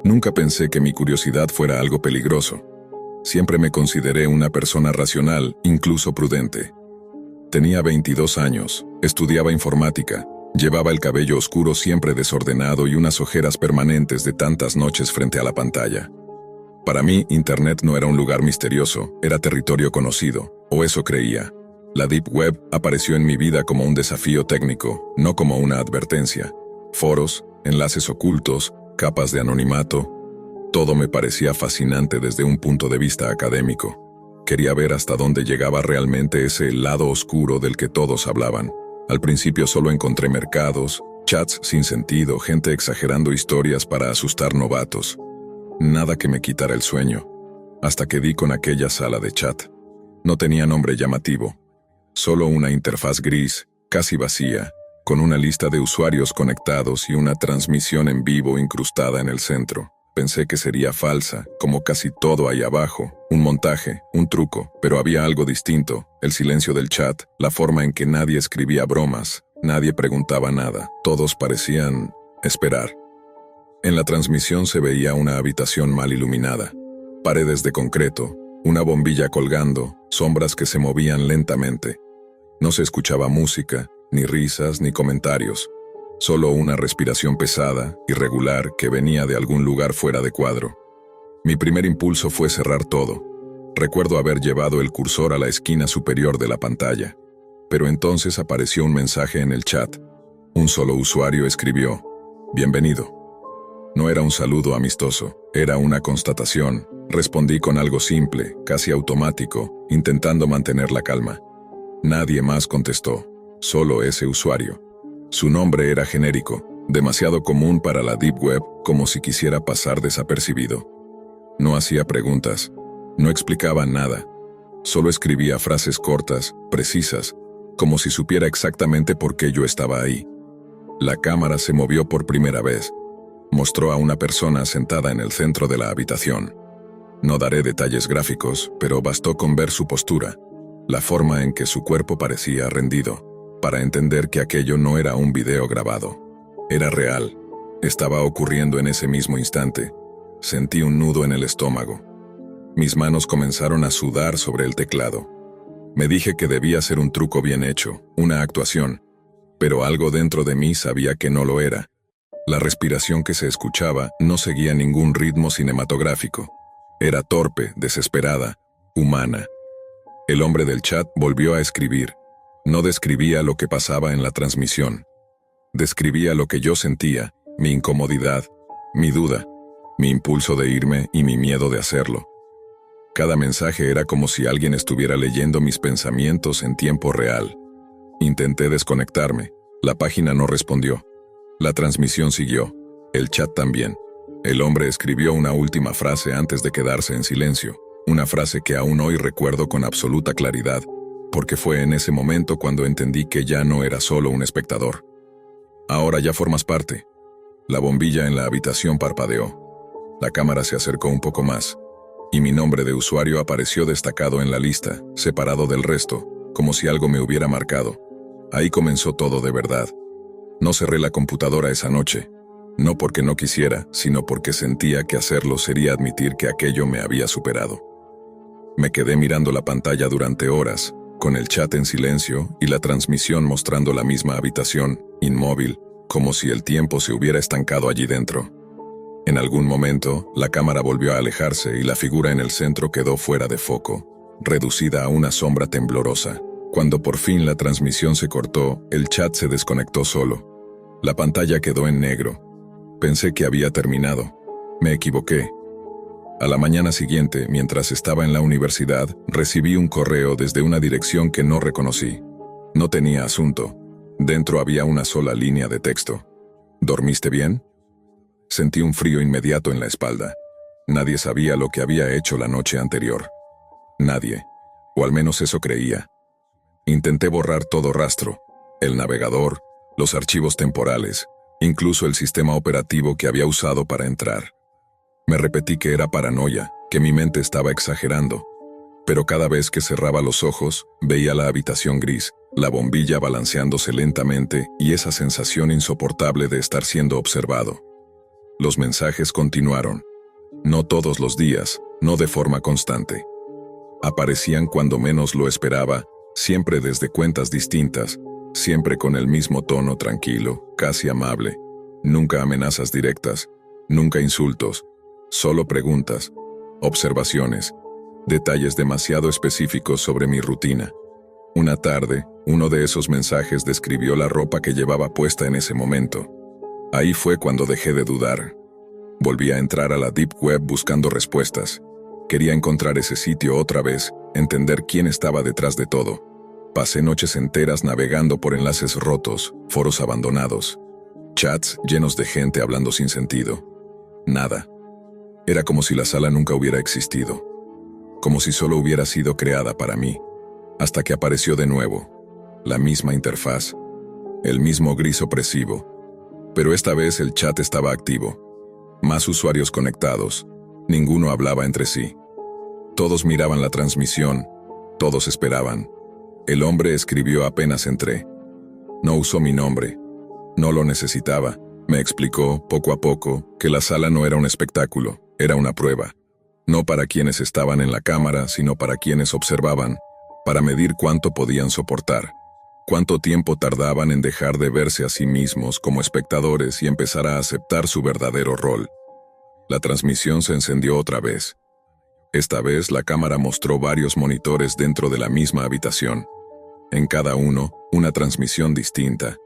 Nunca pensé que mi curiosidad fuera algo peligroso. Siempre me consideré una persona racional, incluso prudente. Tenía 22 años, estudiaba informática, llevaba el cabello oscuro siempre desordenado y unas ojeras permanentes de tantas noches frente a la pantalla. Para mí, Internet no era un lugar misterioso, era territorio conocido, o eso creía. La Deep Web apareció en mi vida como un desafío técnico, no como una advertencia. Foros, enlaces ocultos, capas de anonimato. Todo me parecía fascinante desde un punto de vista académico. Quería ver hasta dónde llegaba realmente ese lado oscuro del que todos hablaban. Al principio solo encontré mercados, chats sin sentido, gente exagerando historias para asustar novatos. Nada que me quitara el sueño, hasta que di con aquella sala de chat. No tenía nombre llamativo, solo una interfaz gris, casi vacía, con una lista de usuarios conectados y una transmisión en vivo incrustada en el centro. Pensé que sería falsa, como casi todo ahí abajo, un montaje, un truco, pero había algo distinto, el silencio del chat, la forma en que nadie escribía bromas, nadie preguntaba nada, todos parecían esperar. En la transmisión se veía una habitación mal iluminada, paredes de concreto, una bombilla colgando, sombras que se movían lentamente. No se escuchaba música, ni risas, ni comentarios. Solo una respiración pesada, irregular, que venía de algún lugar fuera de cuadro. Mi primer impulso fue cerrar todo. Recuerdo haber llevado el cursor a la esquina superior de la pantalla. Pero entonces apareció un mensaje en el chat. Un solo usuario escribió: «Bienvenido». No era un saludo amistoso, era una constatación. Respondí con algo simple, casi automático, intentando mantener la calma. Nadie más contestó, solo ese usuario. Su nombre era genérico, demasiado común para la Deep Web, como si quisiera pasar desapercibido. No hacía preguntas, no explicaba nada, solo escribía frases cortas, precisas, como si supiera exactamente por qué yo estaba ahí. La cámara se movió por primera vez. Mostró a una persona sentada en el centro de la habitación. No daré detalles gráficos, pero bastó con ver su postura, la forma en que su cuerpo parecía rendido, para entender que aquello no era un video grabado. Era real. Estaba ocurriendo en ese mismo instante. Sentí un nudo en el estómago. Mis manos comenzaron a sudar sobre el teclado. Me dije que debía ser un truco bien hecho, una actuación, pero algo dentro de mí sabía que no lo era. La respiración que se escuchaba no seguía ningún ritmo cinematográfico. Era torpe, desesperada, humana. El hombre del chat volvió a escribir. No describía lo que pasaba en la transmisión. Describía lo que yo sentía, mi incomodidad, mi duda, mi impulso de irme y mi miedo de hacerlo. Cada mensaje era como si alguien estuviera leyendo mis pensamientos en tiempo real. Intenté desconectarme. La página no respondió. La transmisión siguió. El chat también. El hombre escribió una última frase antes de quedarse en silencio. Una frase que aún hoy recuerdo con absoluta claridad, porque fue en ese momento cuando entendí que ya no era solo un espectador. Ahora ya formas parte. La bombilla en la habitación parpadeó. La cámara se acercó un poco más, y mi nombre de usuario apareció destacado en la lista, separado del resto, como si algo me hubiera marcado. Ahí comenzó todo de verdad. No cerré la computadora esa noche, no porque no quisiera, sino porque sentía que hacerlo sería admitir que aquello me había superado. Me quedé mirando la pantalla durante horas, con el chat en silencio y la transmisión mostrando la misma habitación, inmóvil, como si el tiempo se hubiera estancado allí dentro. En algún momento, la cámara volvió a alejarse y la figura en el centro quedó fuera de foco, reducida a una sombra temblorosa. Cuando por fin la transmisión se cortó, el chat se desconectó solo. La pantalla quedó en negro. Pensé que había terminado. Me equivoqué. A la mañana siguiente, mientras estaba en la universidad, recibí un correo desde una dirección que no reconocí. No tenía asunto. Dentro había una sola línea de texto. ¿Dormiste bien? Sentí un frío inmediato en la espalda. Nadie sabía lo que había hecho la noche anterior. Nadie. O al menos eso creía. Intenté borrar todo rastro, el navegador, los archivos temporales, incluso el sistema operativo que había usado para entrar. Me repetí que era paranoia, que mi mente estaba exagerando, pero cada vez que cerraba los ojos, veía la habitación gris, la bombilla balanceándose lentamente y esa sensación insoportable de estar siendo observado. Los mensajes continuaron. No todos los días, no de forma constante. Aparecían cuando menos lo esperaba, siempre desde cuentas distintas, siempre con el mismo tono tranquilo, casi amable. Nunca amenazas directas, nunca insultos, solo preguntas, observaciones, detalles demasiado específicos sobre mi rutina. Una tarde, uno de esos mensajes describió la ropa que llevaba puesta en ese momento. Ahí fue cuando dejé de dudar. Volví a entrar a la Deep Web buscando respuestas. Quería encontrar ese sitio otra vez, entender quién estaba detrás de todo. Pasé noches enteras navegando por enlaces rotos, foros abandonados, chats llenos de gente hablando sin sentido. Nada. Era como si la sala nunca hubiera existido. Como si solo hubiera sido creada para mí. Hasta que apareció de nuevo. La misma interfaz. El mismo gris opresivo. Pero esta vez el chat estaba activo. Más usuarios conectados. Ninguno hablaba entre sí. Todos miraban la transmisión. Todos esperaban. El hombre escribió apenas entré. No usó mi nombre. No lo necesitaba. Me explicó, poco a poco, que la sala no era un espectáculo, era una prueba. No para quienes estaban en la cámara, sino para quienes observaban, para medir cuánto podían soportar, cuánto tiempo tardaban en dejar de verse a sí mismos como espectadores y empezar a aceptar su verdadero rol. La transmisión se encendió otra vez. Esta vez la cámara mostró varios monitores dentro de la misma habitación. En cada uno, una transmisión distinta.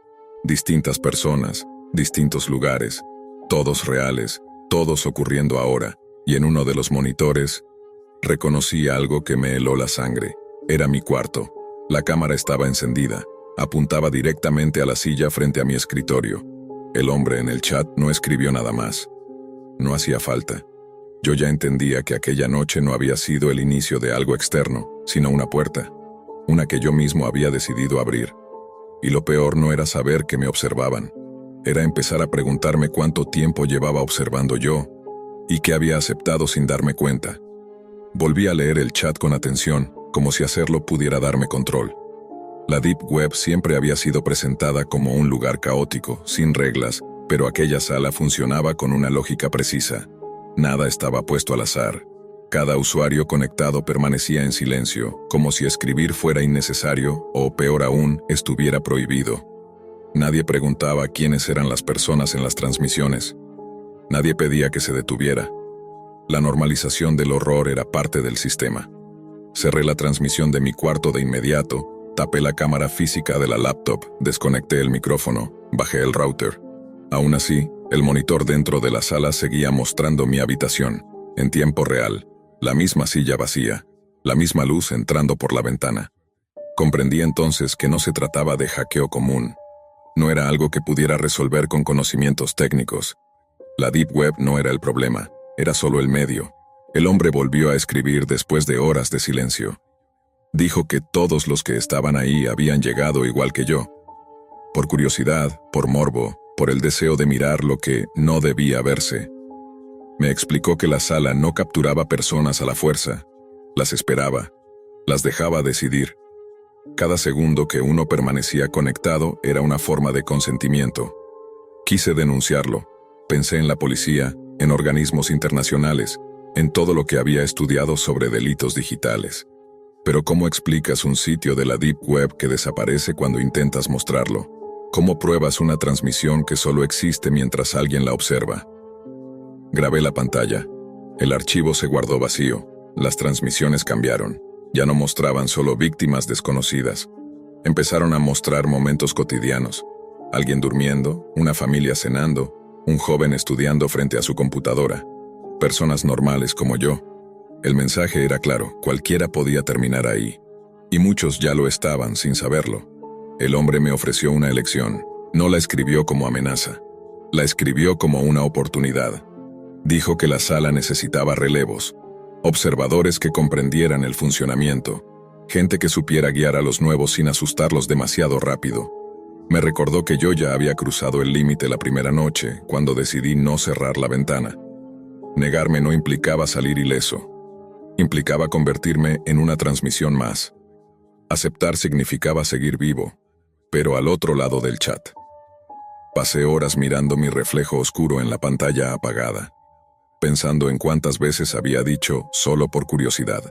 Distintas personas, distintos lugares, todos reales, todos ocurriendo ahora, y en uno de los monitores, reconocí algo que me heló la sangre. Era mi cuarto. La cámara estaba encendida, apuntaba directamente a la silla frente a mi escritorio. El hombre en el chat no escribió nada más. No hacía falta. Yo ya entendía que aquella noche no había sido el inicio de algo externo, sino una puerta, una que yo mismo había decidido abrir. Y lo peor no era saber que me observaban. Era empezar a preguntarme cuánto tiempo llevaba observando yo, y que había aceptado sin darme cuenta. Volví a leer el chat con atención, como si hacerlo pudiera darme control. La Deep Web siempre había sido presentada como un lugar caótico, sin reglas, pero aquella sala funcionaba con una lógica precisa. Nada estaba puesto al azar. Cada usuario conectado permanecía en silencio, como si escribir fuera innecesario, o peor aún, estuviera prohibido. Nadie preguntaba quiénes eran las personas en las transmisiones. Nadie pedía que se detuviera. La normalización del horror era parte del sistema. Cerré la transmisión de mi cuarto de inmediato, tapé la cámara física de la laptop, desconecté el micrófono, bajé el router. Aún así, el monitor dentro de la sala seguía mostrando mi habitación, en tiempo real, la misma silla vacía, la misma luz entrando por la ventana. Comprendí entonces que no se trataba de hackeo común. No era algo que pudiera resolver con conocimientos técnicos. La Deep Web no era el problema, era solo el medio. El hombre volvió a escribir después de horas de silencio. Dijo que todos los que estaban ahí habían llegado igual que yo. Por curiosidad, por morbo, por el deseo de mirar lo que no debía verse. Me explicó que la sala no capturaba personas a la fuerza, las esperaba, las dejaba decidir. Cada segundo que uno permanecía conectado era una forma de consentimiento. Quise denunciarlo, pensé en la policía, en organismos internacionales, en todo lo que había estudiado sobre delitos digitales. Pero ¿cómo explicas un sitio de la Deep Web que desaparece cuando intentas mostrarlo? ¿Cómo pruebas una transmisión que solo existe mientras alguien la observa? Grabé la pantalla. El archivo se guardó vacío. Las transmisiones cambiaron. Ya no mostraban solo víctimas desconocidas. Empezaron a mostrar momentos cotidianos. Alguien durmiendo, una familia cenando, un joven estudiando frente a su computadora. Personas normales como yo. El mensaje era claro, cualquiera podía terminar ahí. Y muchos ya lo estaban sin saberlo. El hombre me ofreció una elección. No la escribió como amenaza. La escribió como una oportunidad. Dijo que la sala necesitaba relevos, observadores que comprendieran el funcionamiento, gente que supiera guiar a los nuevos sin asustarlos demasiado rápido. Me recordó que yo ya había cruzado el límite la primera noche, cuando decidí no cerrar la ventana. Negarme no implicaba salir ileso. Implicaba convertirme en una transmisión más. Aceptar significaba seguir vivo, pero al otro lado del chat. Pasé horas mirando mi reflejo oscuro en la pantalla apagada, pensando en cuántas veces había dicho solo por curiosidad.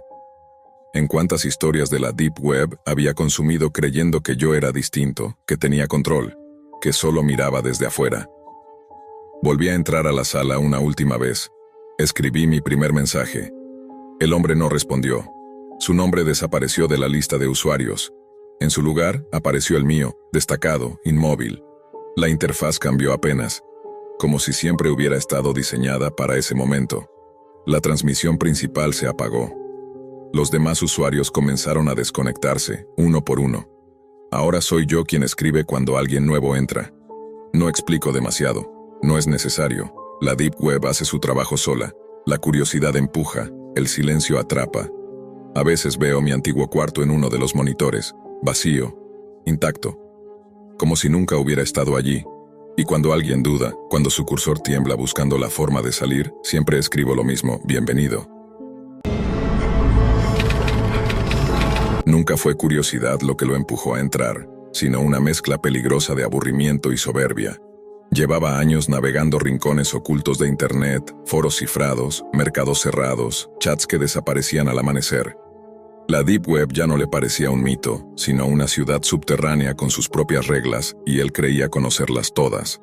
En cuántas historias de la Deep Web había consumido creyendo que yo era distinto, que tenía control, que solo miraba desde afuera. Volví a entrar a la sala una última vez. Escribí mi primer mensaje. El hombre no respondió. Su nombre desapareció de la lista de usuarios. En su lugar apareció el mío, destacado, inmóvil. La interfaz cambió apenas, como si siempre hubiera estado diseñada para ese momento. La transmisión principal se apagó. Los demás usuarios comenzaron a desconectarse, uno por uno. Ahora soy yo quien escribe cuando alguien nuevo entra. No explico demasiado. No es necesario. La Deep Web hace su trabajo sola. La curiosidad empuja, el silencio atrapa. A veces veo mi antiguo cuarto en uno de los monitores, vacío, intacto, como si nunca hubiera estado allí. Y cuando alguien duda, cuando su cursor tiembla buscando la forma de salir, siempre escribo lo mismo: bienvenido. Nunca fue curiosidad lo que lo empujó a entrar, sino una mezcla peligrosa de aburrimiento y soberbia. Llevaba años navegando rincones ocultos de Internet, foros cifrados, mercados cerrados, chats que desaparecían al amanecer. La Deep Web ya no le parecía un mito, sino una ciudad subterránea con sus propias reglas, y él creía conocerlas todas.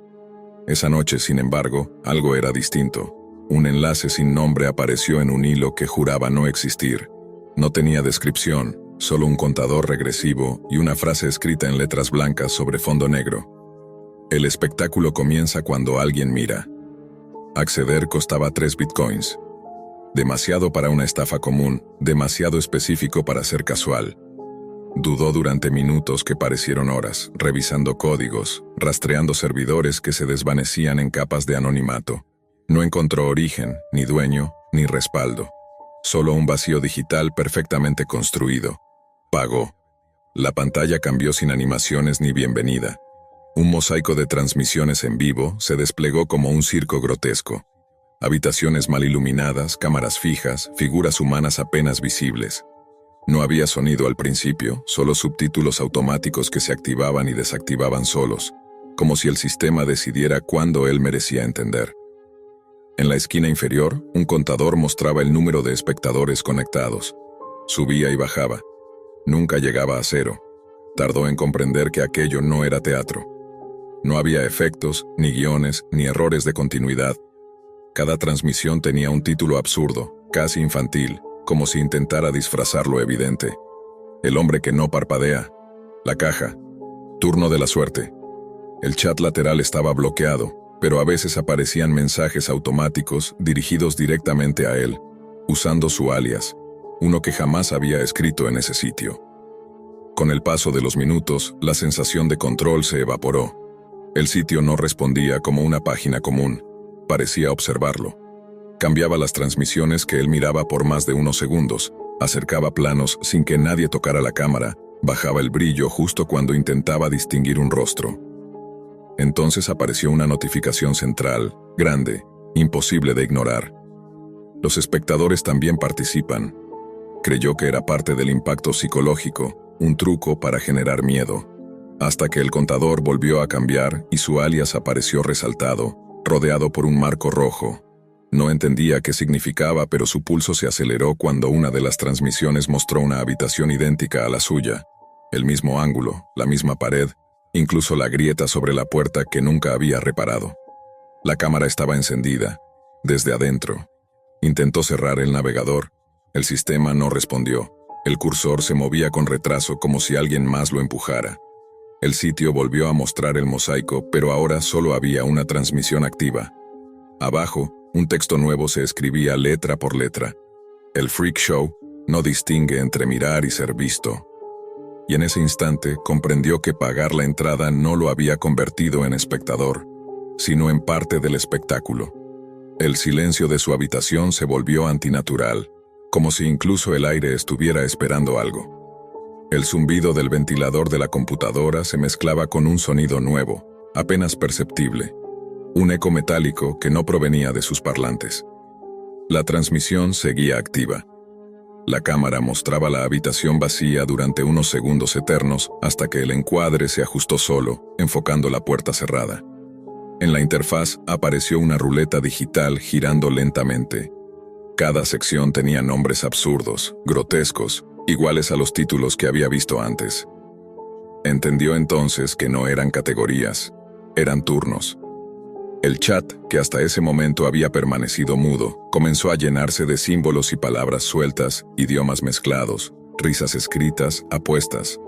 Esa noche, sin embargo, algo era distinto. Un enlace sin nombre apareció en un hilo que juraba no existir. No tenía descripción, solo un contador regresivo y una frase escrita en letras blancas sobre fondo negro. El espectáculo comienza cuando alguien mira. Acceder costaba 3 bitcoins. Demasiado para una estafa común, demasiado específico para ser casual. Dudó durante minutos que parecieron horas, revisando códigos, rastreando servidores que se desvanecían en capas de anonimato. No encontró origen, ni dueño, ni respaldo. Solo un vacío digital perfectamente construido. Pagó. La pantalla cambió sin animaciones ni bienvenida. Un mosaico de transmisiones en vivo se desplegó como un circo grotesco. Habitaciones mal iluminadas, cámaras fijas, figuras humanas apenas visibles. No había sonido al principio, solo subtítulos automáticos que se activaban y desactivaban solos, como si el sistema decidiera cuándo él merecía entender. En la esquina inferior, un contador mostraba el número de espectadores conectados. Subía y bajaba. Nunca llegaba a cero. Tardó en comprender que aquello no era teatro. No había efectos, ni guiones, ni errores de continuidad. Cada transmisión tenía un título absurdo, casi infantil, como si intentara disfrazar lo evidente. El hombre que no parpadea. La caja. Turno de la suerte. El chat lateral estaba bloqueado, pero a veces aparecían mensajes automáticos dirigidos directamente a él, usando su alias, uno que jamás había escrito en ese sitio. Con el paso de los minutos, la sensación de control se evaporó. El sitio no respondía como una página común, parecía observarlo. Cambiaba las transmisiones que él miraba por más de unos segundos, acercaba planos sin que nadie tocara la cámara, bajaba el brillo justo cuando intentaba distinguir un rostro. Entonces apareció una notificación central, grande, imposible de ignorar. Los espectadores también participan. Creyó que era parte del impacto psicológico, un truco para generar miedo. Hasta que el contador volvió a cambiar y su alias apareció resaltado, rodeado por un marco rojo. No entendía qué significaba, pero su pulso se aceleró cuando una de las transmisiones mostró una habitación idéntica a la suya. El mismo ángulo, la misma pared, incluso la grieta sobre la puerta que nunca había reparado. La cámara estaba encendida, desde adentro. Intentó cerrar el navegador. El sistema no respondió. El cursor se movía con retraso como si alguien más lo empujara. El sitio volvió a mostrar el mosaico, pero ahora solo había una transmisión activa. Abajo, un texto nuevo se escribía letra por letra. El freak show no distingue entre mirar y ser visto. Y en ese instante comprendió que pagar la entrada no lo había convertido en espectador, sino en parte del espectáculo. El silencio de su habitación se volvió antinatural, como si incluso el aire estuviera esperando algo. El zumbido del ventilador de la computadora se mezclaba con un sonido nuevo, apenas perceptible, un eco metálico que no provenía de sus parlantes. La transmisión seguía activa. La cámara mostraba la habitación vacía durante unos segundos eternos hasta que el encuadre se ajustó solo, enfocando la puerta cerrada. En la interfaz apareció una ruleta digital girando lentamente. Cada sección tenía nombres absurdos, grotescos, iguales a los títulos que había visto antes. Entendió entonces que no eran categorías, eran turnos. El chat, que hasta ese momento había permanecido mudo, comenzó a llenarse de símbolos y palabras sueltas, idiomas mezclados, risas escritas, apuestas.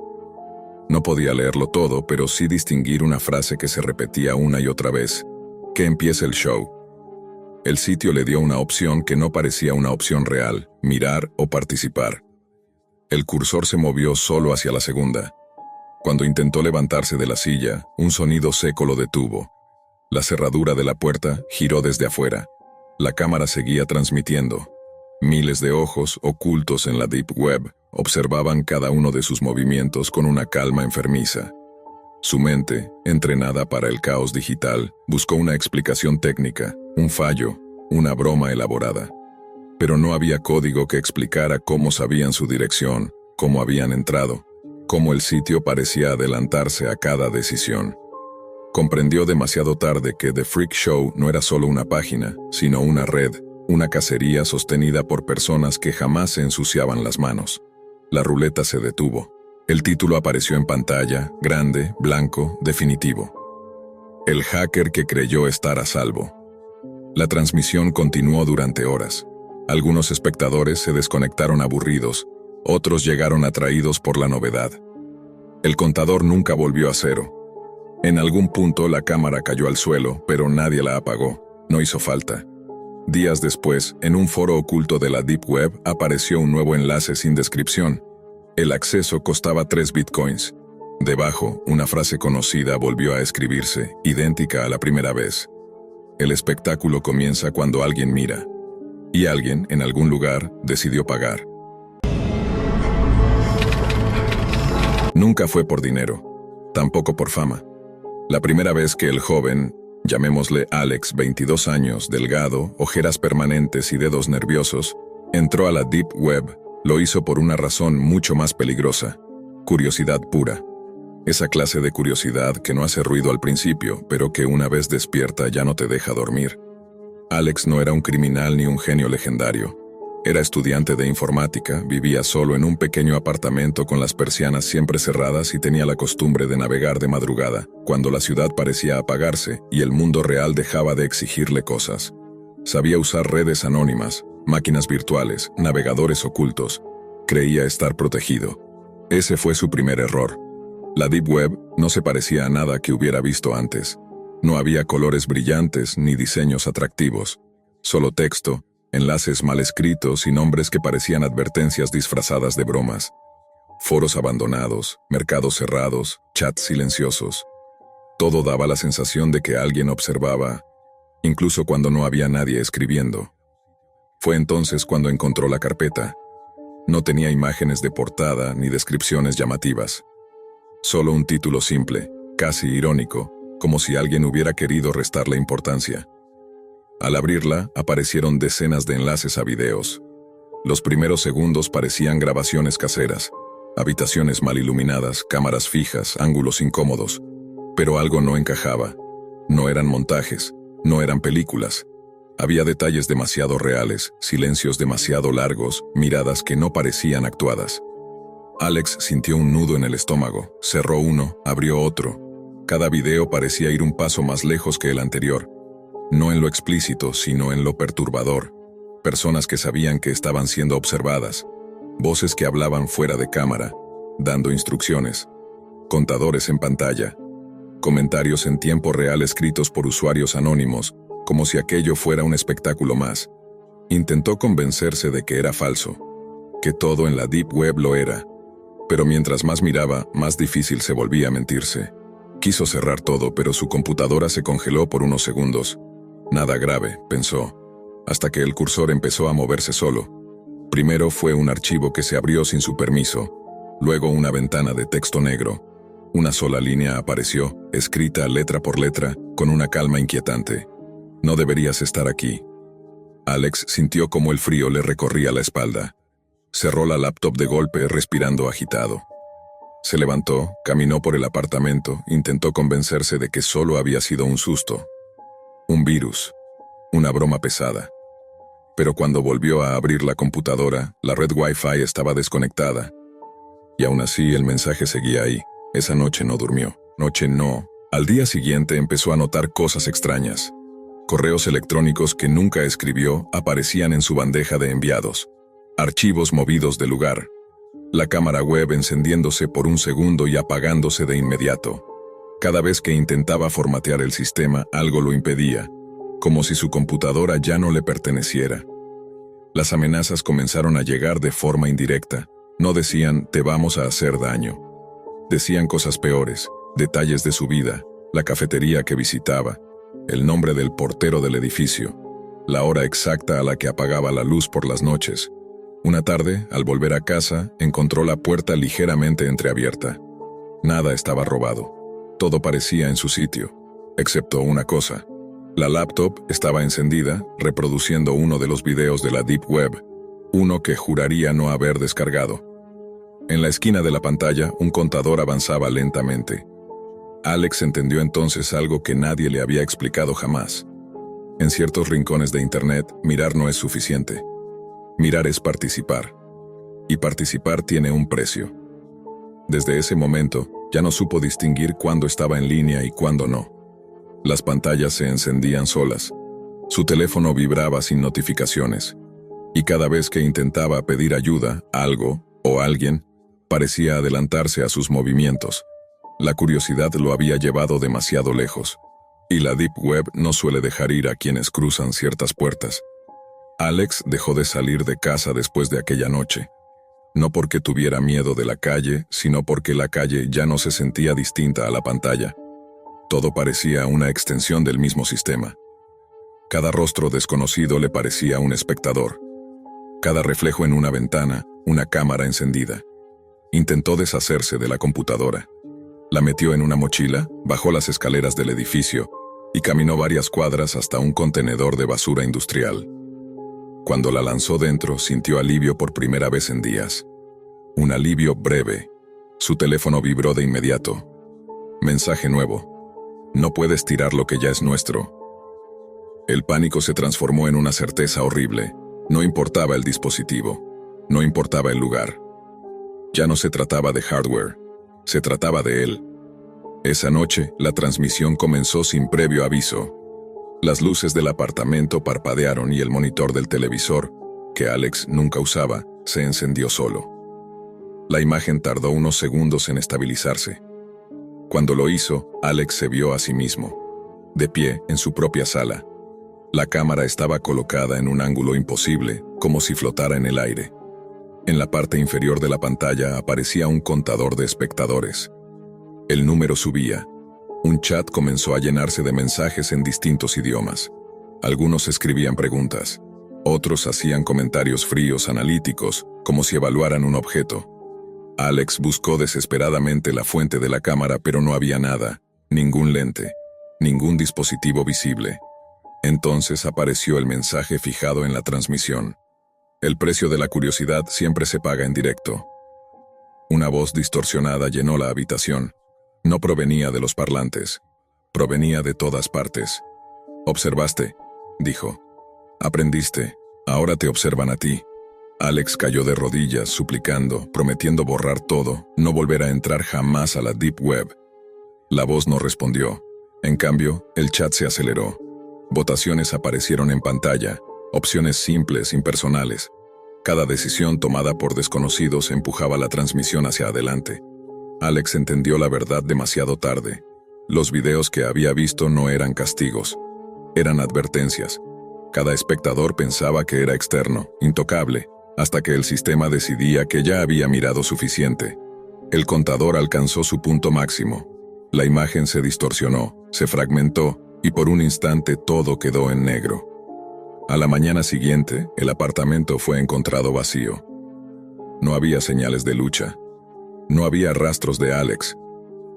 No podía leerlo todo, pero sí distinguir una frase que se repetía una y otra vez: que empiece el show. El sitio le dio una opción que no parecía una opción real: mirar o participar. El cursor se movió solo hacia la segunda. Cuando intentó levantarse de la silla, un sonido seco lo detuvo. La cerradura de la puerta giró desde afuera. La cámara seguía transmitiendo. Miles de ojos, ocultos en la Deep Web, observaban cada uno de sus movimientos con una calma enfermiza. Su mente, entrenada para el caos digital, buscó una explicación técnica, un fallo, una broma elaborada. Pero no había código que explicara cómo sabían su dirección, cómo habían entrado, cómo el sitio parecía adelantarse a cada decisión. Comprendió demasiado tarde que The Freak Show no era solo una página, sino una red, una cacería sostenida por personas que jamás se ensuciaban las manos. La ruleta se detuvo. El título apareció en pantalla, grande, blanco, definitivo. El hacker que creyó estar a salvo. La transmisión continuó durante horas. Algunos espectadores se desconectaron aburridos, otros llegaron atraídos por la novedad. El contador nunca volvió a cero. En algún punto la cámara cayó al suelo, pero nadie la apagó. No hizo falta. Días después, en un foro oculto de la Deep Web, apareció un nuevo enlace sin descripción. El acceso costaba 3 bitcoins. Debajo, una frase conocida volvió a escribirse, idéntica a la primera vez. El espectáculo comienza cuando alguien mira. Y alguien, en algún lugar, decidió pagar. Nunca fue por dinero, tampoco por fama. La primera vez que el joven, llamémosle Alex, 22 años, delgado, ojeras permanentes y dedos nerviosos, entró a la Deep Web, lo hizo por una razón mucho más peligrosa: curiosidad pura. Esa clase de curiosidad que no hace ruido al principio, pero que una vez despierta ya no te deja dormir. Alex no era un criminal ni un genio legendario. Era estudiante de informática, vivía solo en un pequeño apartamento con las persianas siempre cerradas y tenía la costumbre de navegar de madrugada, cuando la ciudad parecía apagarse y el mundo real dejaba de exigirle cosas. Sabía usar redes anónimas, máquinas virtuales, navegadores ocultos. Creía estar protegido. Ese fue su primer error. La Deep Web no se parecía a nada que hubiera visto antes. No había colores brillantes ni diseños atractivos. Solo texto, enlaces mal escritos y nombres que parecían advertencias disfrazadas de bromas. Foros abandonados, mercados cerrados, chats silenciosos. Todo daba la sensación de que alguien observaba, incluso cuando no había nadie escribiendo. Fue entonces cuando encontró la carpeta. No tenía imágenes de portada ni descripciones llamativas. Solo un título simple, casi irónico, como si alguien hubiera querido restarle importancia. Al abrirla, aparecieron decenas de enlaces a videos. Los primeros segundos parecían grabaciones caseras, habitaciones mal iluminadas, cámaras fijas, ángulos incómodos. Pero algo no encajaba. No eran montajes, no eran películas. Había detalles demasiado reales, silencios demasiado largos, miradas que no parecían actuadas. Alex sintió un nudo en el estómago, cerró uno, abrió otro. Cada video parecía ir un paso más lejos que el anterior. No en lo explícito, sino en lo perturbador. Personas que sabían que estaban siendo observadas. Voces que hablaban fuera de cámara, dando instrucciones. Contadores en pantalla. Comentarios en tiempo real escritos por usuarios anónimos, como si aquello fuera un espectáculo más. Intentó convencerse de que era falso, que todo en la Deep Web lo era. Pero mientras más miraba, más difícil se volvía mentirse. Quiso cerrar todo, pero su computadora se congeló por unos segundos. Nada grave, pensó, hasta que el cursor empezó a moverse solo. Primero fue un archivo que se abrió sin su permiso, luego una ventana de texto negro. Una sola línea apareció, escrita letra por letra, con una calma inquietante. No deberías estar aquí. Alex sintió como el frío le recorría la espalda. Cerró la laptop de golpe, respirando agitado. Se levantó, caminó por el apartamento, intentó convencerse de que solo había sido un susto, un virus, una broma pesada. Pero cuando volvió a abrir la computadora, la red Wi-Fi estaba desconectada. Y aún así el mensaje seguía ahí. Esa noche no durmió. Al día siguiente empezó a notar cosas extrañas. Correos electrónicos que nunca escribió aparecían en su bandeja de enviados. Archivos movidos del lugar. La cámara web encendiéndose por un segundo y apagándose de inmediato. Cada vez que intentaba formatear el sistema, algo lo impedía, como si su computadora ya no le perteneciera. Las amenazas comenzaron a llegar de forma indirecta. No decían, te vamos a hacer daño. Decían cosas peores, detalles de su vida, la cafetería que visitaba, el nombre del portero del edificio, la hora exacta a la que apagaba la luz por las noches. Una tarde, al volver a casa, encontró la puerta ligeramente entreabierta. Nada estaba robado. Todo parecía en su sitio, excepto una cosa. La laptop estaba encendida, reproduciendo uno de los videos de la Deep Web, uno que juraría no haber descargado. En la esquina de la pantalla, un contador avanzaba lentamente. Alex entendió entonces algo que nadie le había explicado jamás. En ciertos rincones de Internet, mirar no es suficiente. Mirar es participar. Y participar tiene un precio. Desde ese momento, ya no supo distinguir cuándo estaba en línea y cuándo no. Las pantallas se encendían solas. Su teléfono vibraba sin notificaciones. Y cada vez que intentaba pedir ayuda, algo o alguien parecía adelantarse a sus movimientos. La curiosidad lo había llevado demasiado lejos. Y la Deep Web no suele dejar ir a quienes cruzan ciertas puertas. Alex dejó de salir de casa después de aquella noche. No porque tuviera miedo de la calle, sino porque la calle ya no se sentía distinta a la pantalla. Todo parecía una extensión del mismo sistema. Cada rostro desconocido le parecía un espectador. Cada reflejo en una ventana, una cámara encendida. Intentó deshacerse de la computadora. La metió en una mochila, bajó las escaleras del edificio y caminó varias cuadras hasta un contenedor de basura industrial. Cuando la lanzó dentro, sintió alivio por primera vez en días. Un alivio breve. Su teléfono vibró de inmediato. Mensaje nuevo. No puedes tirar lo que ya es nuestro. El pánico se transformó en una certeza horrible. No importaba el dispositivo. No importaba el lugar. Ya no se trataba de hardware. Se trataba de él. Esa noche, la transmisión comenzó sin previo aviso. Las luces del apartamento parpadearon y el monitor del televisor, que Alex nunca usaba, se encendió solo. La imagen tardó unos segundos en estabilizarse. Cuando lo hizo, Alex se vio a sí mismo, de pie en su propia sala. La cámara estaba colocada en un ángulo imposible, como si flotara en el aire. En la parte inferior de la pantalla aparecía un contador de espectadores. El número subía. Un chat comenzó a llenarse de mensajes en distintos idiomas. Algunos escribían preguntas. Otros hacían comentarios fríos analíticos, como si evaluaran un objeto. Alex buscó desesperadamente la fuente de la cámara, pero no había nada, ningún lente, ningún dispositivo visible. Entonces apareció el mensaje fijado en la transmisión. El precio de la curiosidad siempre se paga en directo. Una voz distorsionada llenó la habitación. No provenía de los parlantes. Provenía de todas partes. «Observaste», dijo. «Aprendiste. Ahora te observan a ti». Alex cayó de rodillas, suplicando, prometiendo borrar todo, no volver a entrar jamás a la Deep Web. La voz no respondió. En cambio, el chat se aceleró. Votaciones aparecieron en pantalla, opciones simples, impersonales. Cada decisión tomada por desconocidos empujaba la transmisión hacia adelante. Alex entendió la verdad demasiado tarde. Los videos que había visto no eran castigos, eran advertencias. Cada espectador pensaba que era externo, intocable, hasta que el sistema decidía que ya había mirado suficiente. El contador alcanzó su punto máximo. La imagen se distorsionó, se fragmentó, y por un instante todo quedó en negro. A la mañana siguiente, el apartamento fue encontrado vacío. No había señales de lucha. No había rastros de Alex.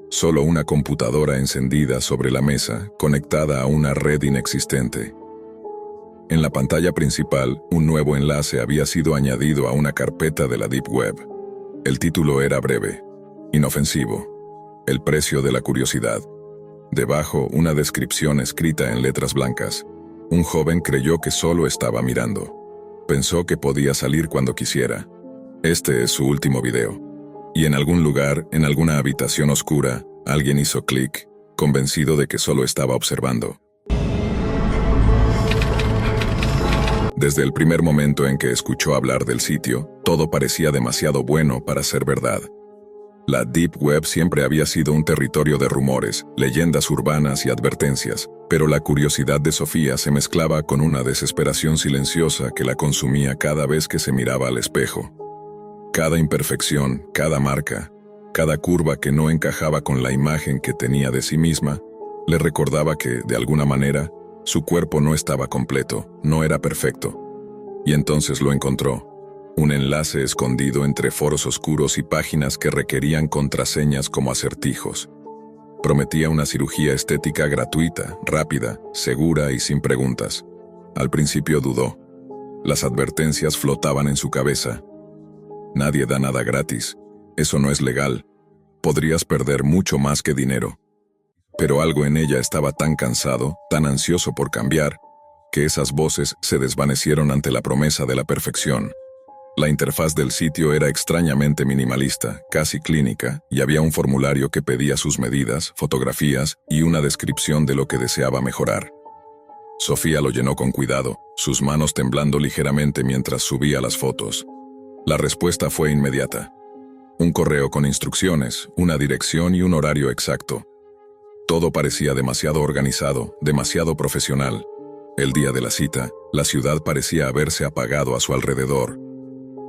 Solo una computadora encendida sobre la mesa, conectada a una red inexistente. En la pantalla principal, un nuevo enlace había sido añadido a una carpeta de la Deep Web. El título era breve, inofensivo. El precio de la curiosidad. Debajo, una descripción escrita en letras blancas. Un joven creyó que solo estaba mirando. Pensó que podía salir cuando quisiera. Este es su último video. Y en algún lugar, en alguna habitación oscura, alguien hizo clic, convencido de que solo estaba observando. Desde el primer momento en que escuchó hablar del sitio, todo parecía demasiado bueno para ser verdad. La Deep Web siempre había sido un territorio de rumores, leyendas urbanas y advertencias, pero la curiosidad de Sofía se mezclaba con una desesperación silenciosa que la consumía cada vez que se miraba al espejo. Cada imperfección, cada marca, cada curva que no encajaba con la imagen que tenía de sí misma, le recordaba que, de alguna manera, su cuerpo no estaba completo, no era perfecto. Y entonces lo encontró. Un enlace escondido entre foros oscuros y páginas que requerían contraseñas como acertijos. Prometía una cirugía estética gratuita, rápida, segura y sin preguntas. Al principio dudó. Las advertencias flotaban en su cabeza. Nadie da nada gratis. Eso no es legal. Podrías perder mucho más que dinero. Pero algo en ella estaba tan cansado, tan ansioso por cambiar, que esas voces se desvanecieron ante la promesa de la perfección. La interfaz del sitio era extrañamente minimalista, casi clínica, y había un formulario que pedía sus medidas, fotografías y una descripción de lo que deseaba mejorar. Sofía lo llenó con cuidado, sus manos temblando ligeramente mientras subía las fotos. La respuesta fue inmediata. Un correo con instrucciones, una dirección y un horario exacto. Todo parecía demasiado organizado, demasiado profesional. El día de la cita, la ciudad parecía haberse apagado a su alrededor.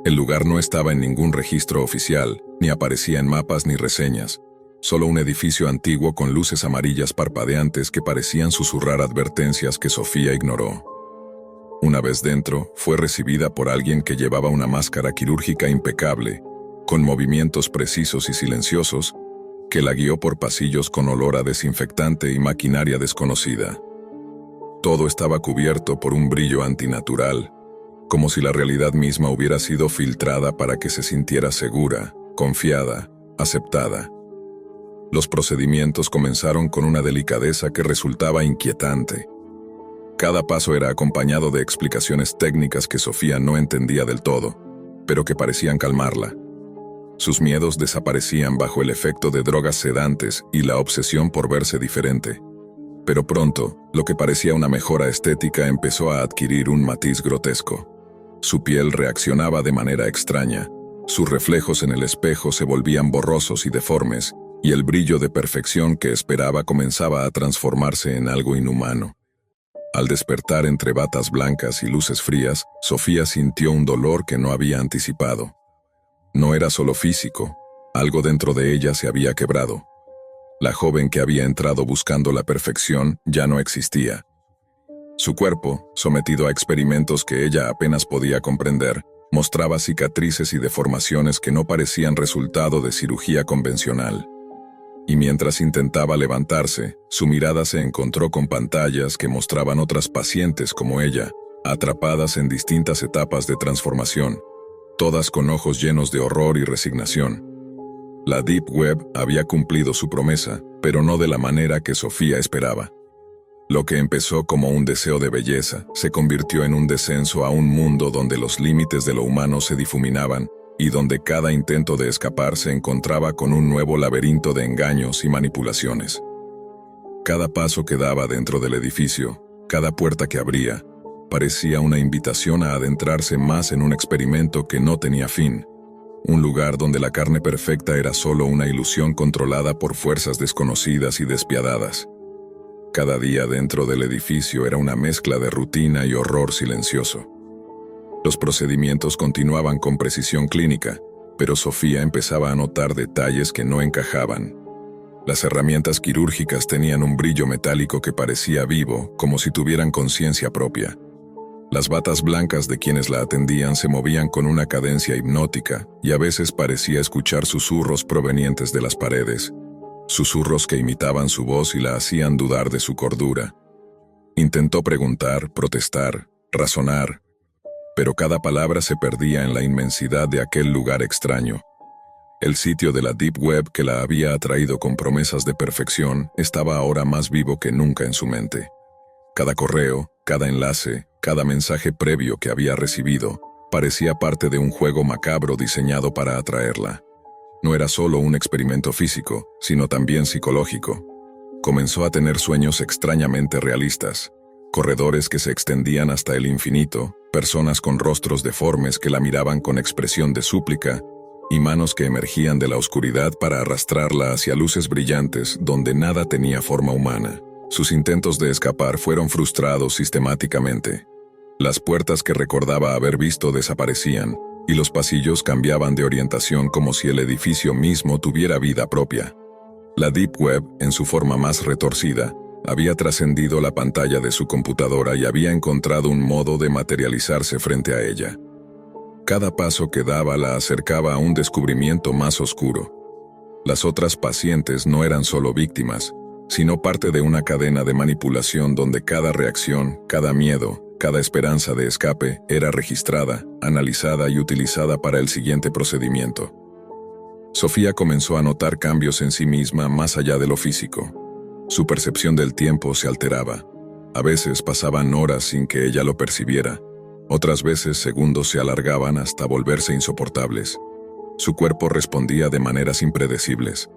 El lugar no estaba en ningún registro oficial, ni aparecía en mapas ni reseñas. Solo un edificio antiguo con luces amarillas parpadeantes que parecían susurrar advertencias que Sofía ignoró. Una vez dentro, fue recibida por alguien que llevaba una máscara quirúrgica impecable, con movimientos precisos y silenciosos, que la guió por pasillos con olor a desinfectante y maquinaria desconocida. Todo estaba cubierto por un brillo antinatural, como si la realidad misma hubiera sido filtrada para que se sintiera segura, confiada, aceptada. Los procedimientos comenzaron con una delicadeza que resultaba inquietante. Cada paso era acompañado de explicaciones técnicas que Sofía no entendía del todo, pero que parecían calmarla. Sus miedos desaparecían bajo el efecto de drogas sedantes y la obsesión por verse diferente. Pero pronto, lo que parecía una mejora estética empezó a adquirir un matiz grotesco. Su piel reaccionaba de manera extraña, sus reflejos en el espejo se volvían borrosos y deformes, y el brillo de perfección que esperaba comenzaba a transformarse en algo inhumano. Al despertar entre batas blancas y luces frías, Sofía sintió un dolor que no había anticipado. No era solo físico, algo dentro de ella se había quebrado. La joven que había entrado buscando la perfección ya no existía. Su cuerpo, sometido a experimentos que ella apenas podía comprender, mostraba cicatrices y deformaciones que no parecían resultado de cirugía convencional. Y mientras intentaba levantarse, su mirada se encontró con pantallas que mostraban otras pacientes como ella, atrapadas en distintas etapas de transformación, todas con ojos llenos de horror y resignación. La Deep Web había cumplido su promesa, pero no de la manera que Sofía esperaba. Lo que empezó como un deseo de belleza se convirtió en un descenso a un mundo donde los límites de lo humano se difuminaban y donde cada intento de escapar se encontraba con un nuevo laberinto de engaños y manipulaciones. Cada paso que daba dentro del edificio, cada puerta que abría, parecía una invitación a adentrarse más en un experimento que no tenía fin, un lugar donde la carne perfecta era solo una ilusión controlada por fuerzas desconocidas y despiadadas. Cada día dentro del edificio era una mezcla de rutina y horror silencioso. Los procedimientos continuaban con precisión clínica, pero Sofía empezaba a notar detalles que no encajaban. Las herramientas quirúrgicas tenían un brillo metálico que parecía vivo, como si tuvieran conciencia propia. Las batas blancas de quienes la atendían se movían con una cadencia hipnótica y a veces parecía escuchar susurros provenientes de las paredes. Susurros que imitaban su voz y la hacían dudar de su cordura. Intentó preguntar, protestar, razonar, pero cada palabra se perdía en la inmensidad de aquel lugar extraño. El sitio de la Deep Web que la había atraído con promesas de perfección estaba ahora más vivo que nunca en su mente. Cada correo, cada enlace, cada mensaje previo que había recibido, parecía parte de un juego macabro diseñado para atraerla. No era solo un experimento físico, sino también psicológico. Comenzó a tener sueños extrañamente realistas, corredores que se extendían hasta el infinito, personas con rostros deformes que la miraban con expresión de súplica, y manos que emergían de la oscuridad para arrastrarla hacia luces brillantes donde nada tenía forma humana. Sus intentos de escapar fueron frustrados sistemáticamente. Las puertas que recordaba haber visto desaparecían, y los pasillos cambiaban de orientación como si el edificio mismo tuviera vida propia. La Deep Web, en su forma más retorcida, había trascendido la pantalla de su computadora y había encontrado un modo de materializarse frente a ella. Cada paso que daba la acercaba a un descubrimiento más oscuro. Las otras pacientes no eran solo víctimas, sino parte de una cadena de manipulación donde cada reacción, cada miedo, cada esperanza de escape era registrada, analizada y utilizada para el siguiente procedimiento. Sofía comenzó a notar cambios en sí misma más allá de lo físico. Su percepción del tiempo se alteraba. A veces pasaban horas sin que ella lo percibiera. Otras veces segundos se alargaban hasta volverse insoportables. Su cuerpo respondía de maneras impredecibles.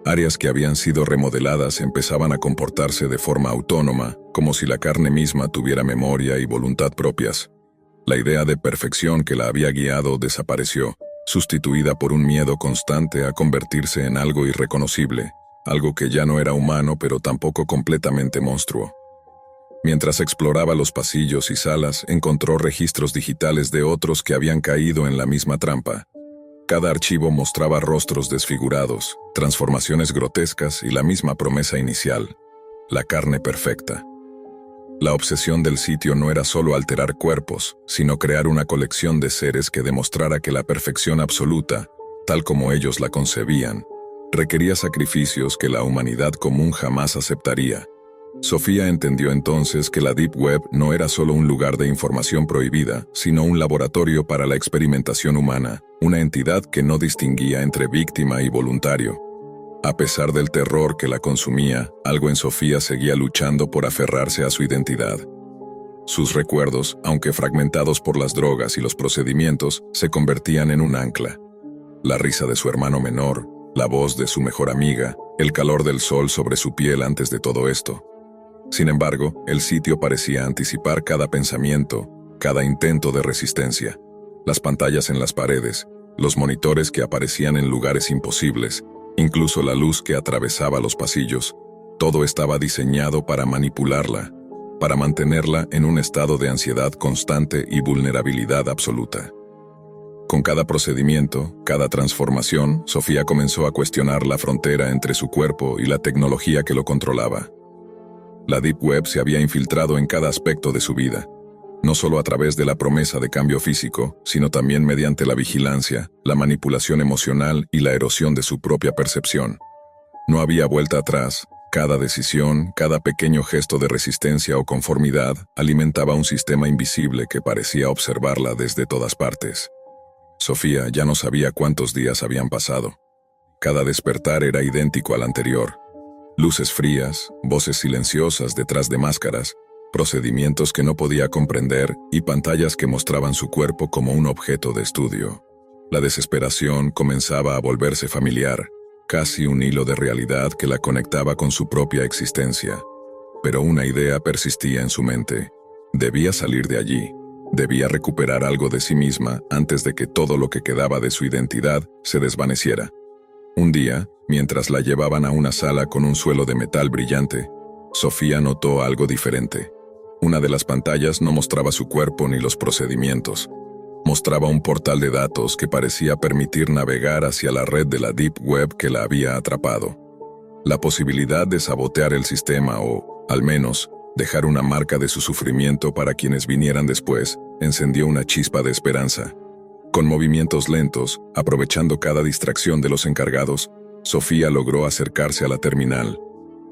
Áreas que habían sido remodeladas empezaban a comportarse de forma autónoma, como si la carne misma tuviera memoria y voluntad propias. La idea de perfección que la había guiado desapareció, sustituida por un miedo constante a convertirse en algo irreconocible, algo que ya no era humano pero tampoco completamente monstruo. Mientras exploraba los pasillos y salas, encontró registros digitales de otros que habían caído en la misma trampa. Cada archivo mostraba rostros desfigurados, transformaciones grotescas y la misma promesa inicial: la carne perfecta. La obsesión del sitio no era solo alterar cuerpos, sino crear una colección de seres que demostrara que la perfección absoluta, tal como ellos la concebían, requería sacrificios que la humanidad común jamás aceptaría. Sofía entendió entonces que la Deep Web no era solo un lugar de información prohibida, sino un laboratorio para la experimentación humana, una entidad que no distinguía entre víctima y voluntario. A pesar del terror que la consumía, algo en Sofía seguía luchando por aferrarse a su identidad. Sus recuerdos, aunque fragmentados por las drogas y los procedimientos, se convertían en un ancla. La risa de su hermano menor, la voz de su mejor amiga, el calor del sol sobre su piel antes de todo esto. Sin embargo, el sitio parecía anticipar cada pensamiento, cada intento de resistencia. Las pantallas en las paredes, los monitores que aparecían en lugares imposibles, incluso la luz que atravesaba los pasillos, todo estaba diseñado para manipularla, para mantenerla en un estado de ansiedad constante y vulnerabilidad absoluta. Con cada procedimiento, cada transformación, Sofía comenzó a cuestionar la frontera entre su cuerpo y la tecnología que lo controlaba. La Deep Web se había infiltrado en cada aspecto de su vida, no solo a través de la promesa de cambio físico, sino también mediante la vigilancia, la manipulación emocional y la erosión de su propia percepción. No había vuelta atrás. Cada decisión, cada pequeño gesto de resistencia o conformidad alimentaba un sistema invisible que parecía observarla desde todas partes. Sofía ya no sabía cuántos días habían pasado. Cada despertar era idéntico al anterior. Luces frías, voces silenciosas detrás de máscaras, procedimientos que no podía comprender y pantallas que mostraban su cuerpo como un objeto de estudio. La desesperación comenzaba a volverse familiar, casi un hilo de realidad que la conectaba con su propia existencia. Pero una idea persistía en su mente. Debía salir de allí. Debía recuperar algo de sí misma antes de que todo lo que quedaba de su identidad se desvaneciera. Un día, mientras la llevaban a una sala con un suelo de metal brillante, Sofía notó algo diferente. Una de las pantallas no mostraba su cuerpo ni los procedimientos. Mostraba un portal de datos que parecía permitir navegar hacia la red de la Deep Web que la había atrapado. La posibilidad de sabotear el sistema o, al menos, dejar una marca de su sufrimiento para quienes vinieran después, encendió una chispa de esperanza. Con movimientos lentos, aprovechando cada distracción de los encargados, Sofía logró acercarse a la terminal.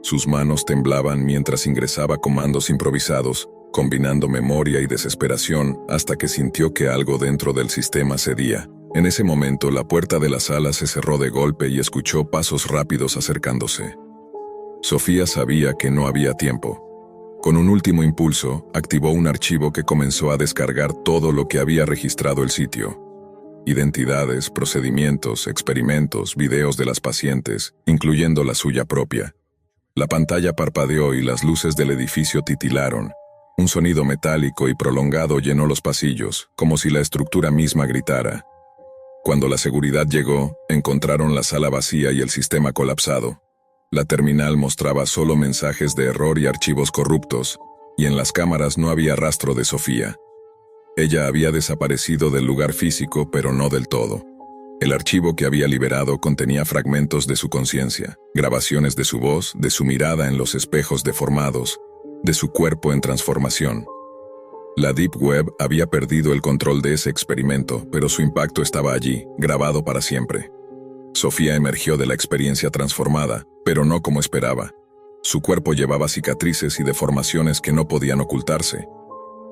Sus manos temblaban mientras ingresaba comandos improvisados, combinando memoria y desesperación hasta que sintió que algo dentro del sistema cedía. En ese momento, la puerta de la sala se cerró de golpe y escuchó pasos rápidos acercándose. Sofía sabía que no había tiempo. Con un último impulso, activó un archivo que comenzó a descargar todo lo que había registrado el sitio. Identidades, procedimientos, experimentos, videos de las pacientes, incluyendo la suya propia. La pantalla parpadeó y las luces del edificio titilaron. Un sonido metálico y prolongado llenó los pasillos, como si la estructura misma gritara. Cuando la seguridad llegó, encontraron la sala vacía y el sistema colapsado. La terminal mostraba solo mensajes de error y archivos corruptos, y en las cámaras no había rastro de Sofía. Ella había desaparecido del lugar físico, pero no del todo. El archivo que había liberado contenía fragmentos de su conciencia, grabaciones de su voz, de su mirada en los espejos deformados, de su cuerpo en transformación. La Deep Web había perdido el control de ese experimento, pero su impacto estaba allí, grabado para siempre. Sofía emergió de la experiencia transformada, pero no como esperaba. Su cuerpo llevaba cicatrices y deformaciones que no podían ocultarse.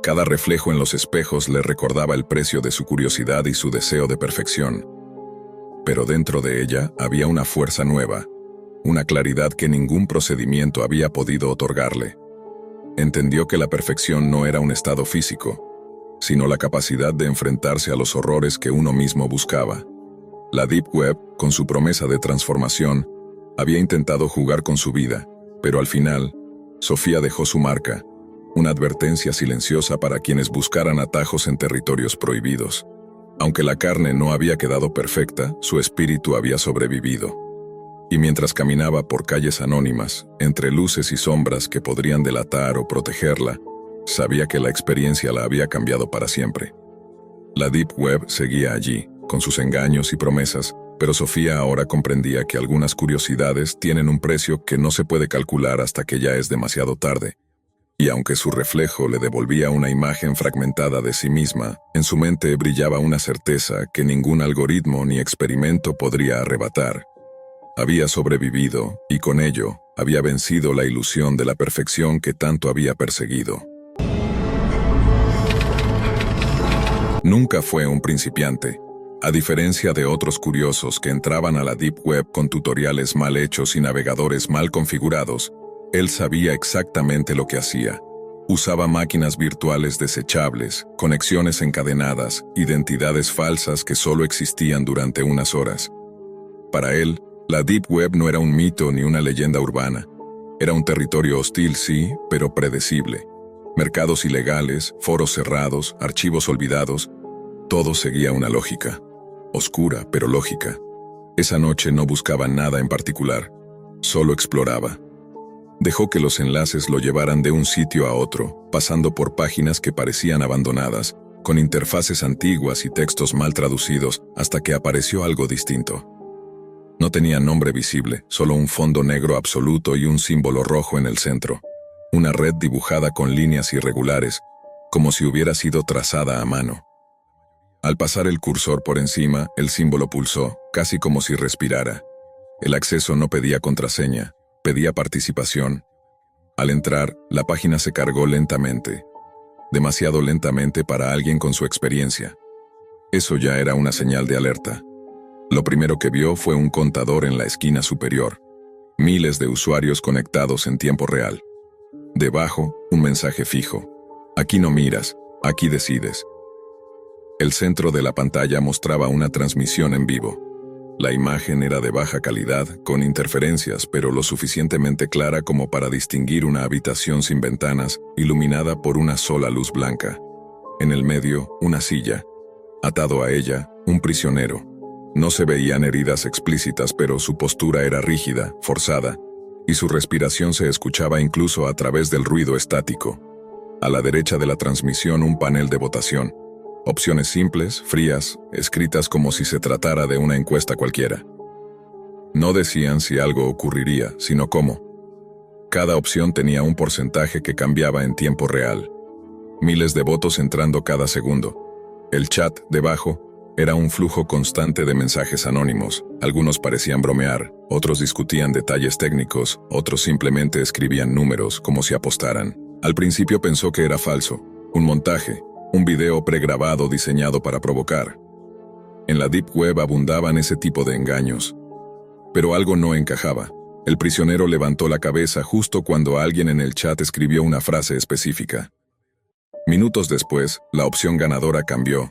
Cada reflejo en los espejos le recordaba el precio de su curiosidad y su deseo de perfección. Pero dentro de ella había una fuerza nueva, una claridad que ningún procedimiento había podido otorgarle. Entendió que la perfección no era un estado físico, sino la capacidad de enfrentarse a los horrores que uno mismo buscaba. La Deep Web, con su promesa de transformación, había intentado jugar con su vida, pero al final, Sofía dejó su marca, una advertencia silenciosa para quienes buscaran atajos en territorios prohibidos. Aunque la carne no había quedado perfecta, su espíritu había sobrevivido. Y mientras caminaba por calles anónimas, entre luces y sombras que podrían delatar o protegerla, sabía que la experiencia la había cambiado para siempre. La Deep Web seguía allí, con sus engaños y promesas, pero Sofía ahora comprendía que algunas curiosidades tienen un precio que no se puede calcular hasta que ya es demasiado tarde. Y aunque su reflejo le devolvía una imagen fragmentada de sí misma, en su mente brillaba una certeza que ningún algoritmo ni experimento podría arrebatar. Había sobrevivido, y con ello, había vencido la ilusión de la perfección que tanto había perseguido. Nunca fue un principiante. A diferencia de otros curiosos que entraban a la Deep Web con tutoriales mal hechos y navegadores mal configurados, él sabía exactamente lo que hacía. Usaba máquinas virtuales desechables, conexiones encadenadas, identidades falsas que solo existían durante unas horas. Para él, la Deep Web no era un mito ni una leyenda urbana. Era un territorio hostil, sí, pero predecible. Mercados ilegales, foros cerrados, archivos olvidados, todo seguía una lógica. Oscura, pero lógica. Esa noche no buscaba nada en particular, solo exploraba. Dejó que los enlaces lo llevaran de un sitio a otro, pasando por páginas que parecían abandonadas, con interfaces antiguas y textos mal traducidos, hasta que apareció algo distinto. No tenía nombre visible, solo un fondo negro absoluto y un símbolo rojo en el centro. Una red dibujada con líneas irregulares, como si hubiera sido trazada a mano. Al pasar el cursor por encima, el símbolo pulsó, casi como si respirara. El acceso no pedía contraseña, pedía participación. Al entrar, la página se cargó lentamente. Demasiado lentamente para alguien con su experiencia. Eso ya era una señal de alerta. Lo primero que vio fue un contador en la esquina superior. Miles de usuarios conectados en tiempo real. Debajo, un mensaje fijo. Aquí no miras, aquí decides. El centro de la pantalla mostraba una transmisión en vivo. La imagen era de baja calidad, con interferencias, pero lo suficientemente clara como para distinguir una habitación sin ventanas, iluminada por una sola luz blanca. En el medio, una silla. Atado a ella, un prisionero. No se veían heridas explícitas, pero su postura era rígida, forzada, y su respiración se escuchaba incluso a través del ruido estático. A la derecha de la transmisión, un panel de votación. Opciones simples, frías, escritas como si se tratara de una encuesta cualquiera. No decían si algo ocurriría, sino cómo. Cada opción tenía un porcentaje que cambiaba en tiempo real. Miles de votos entrando cada segundo. El chat, debajo, era un flujo constante de mensajes anónimos. Algunos parecían bromear, otros discutían detalles técnicos, otros simplemente escribían números como si apostaran. Al principio pensó que era falso, un montaje, un video pregrabado diseñado para provocar. En la Deep Web abundaban ese tipo de engaños. Pero algo no encajaba. El prisionero levantó la cabeza justo cuando alguien en el chat escribió una frase específica. Minutos después, la opción ganadora cambió,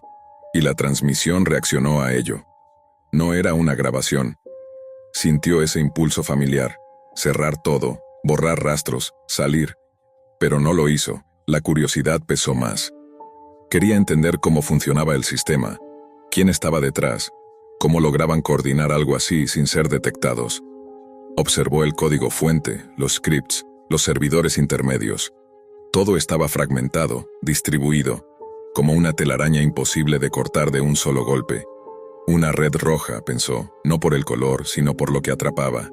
y la transmisión reaccionó a ello. No era una grabación. Sintió ese impulso familiar, cerrar todo, borrar rastros, salir. Pero no lo hizo, la curiosidad pesó más. Quería entender cómo funcionaba el sistema, quién estaba detrás, cómo lograban coordinar algo así sin ser detectados. Observó el código fuente, los scripts, los servidores intermedios. Todo estaba fragmentado, distribuido, como una telaraña imposible de cortar de un solo golpe. Una red roja, pensó, no por el color, sino por lo que atrapaba.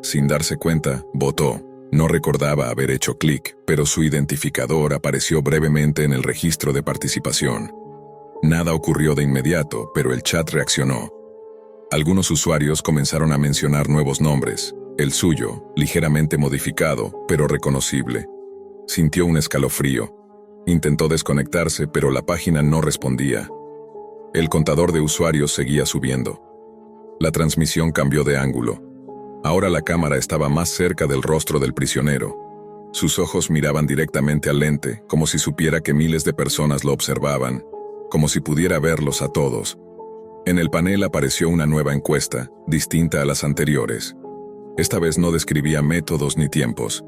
Sin darse cuenta, votó. No recordaba haber hecho clic, pero su identificador apareció brevemente en el registro de participación. Nada ocurrió de inmediato, pero el chat reaccionó. Algunos usuarios comenzaron a mencionar nuevos nombres. El suyo, ligeramente modificado, pero reconocible. Sintió un escalofrío. Intentó desconectarse, pero la página no respondía. El contador de usuarios seguía subiendo. La transmisión cambió de ángulo. Ahora la cámara estaba más cerca del rostro del prisionero. Sus ojos miraban directamente al lente, como si supiera que miles de personas lo observaban, como si pudiera verlos a todos. En el panel apareció una nueva encuesta, distinta a las anteriores. Esta vez no describía métodos ni tiempos.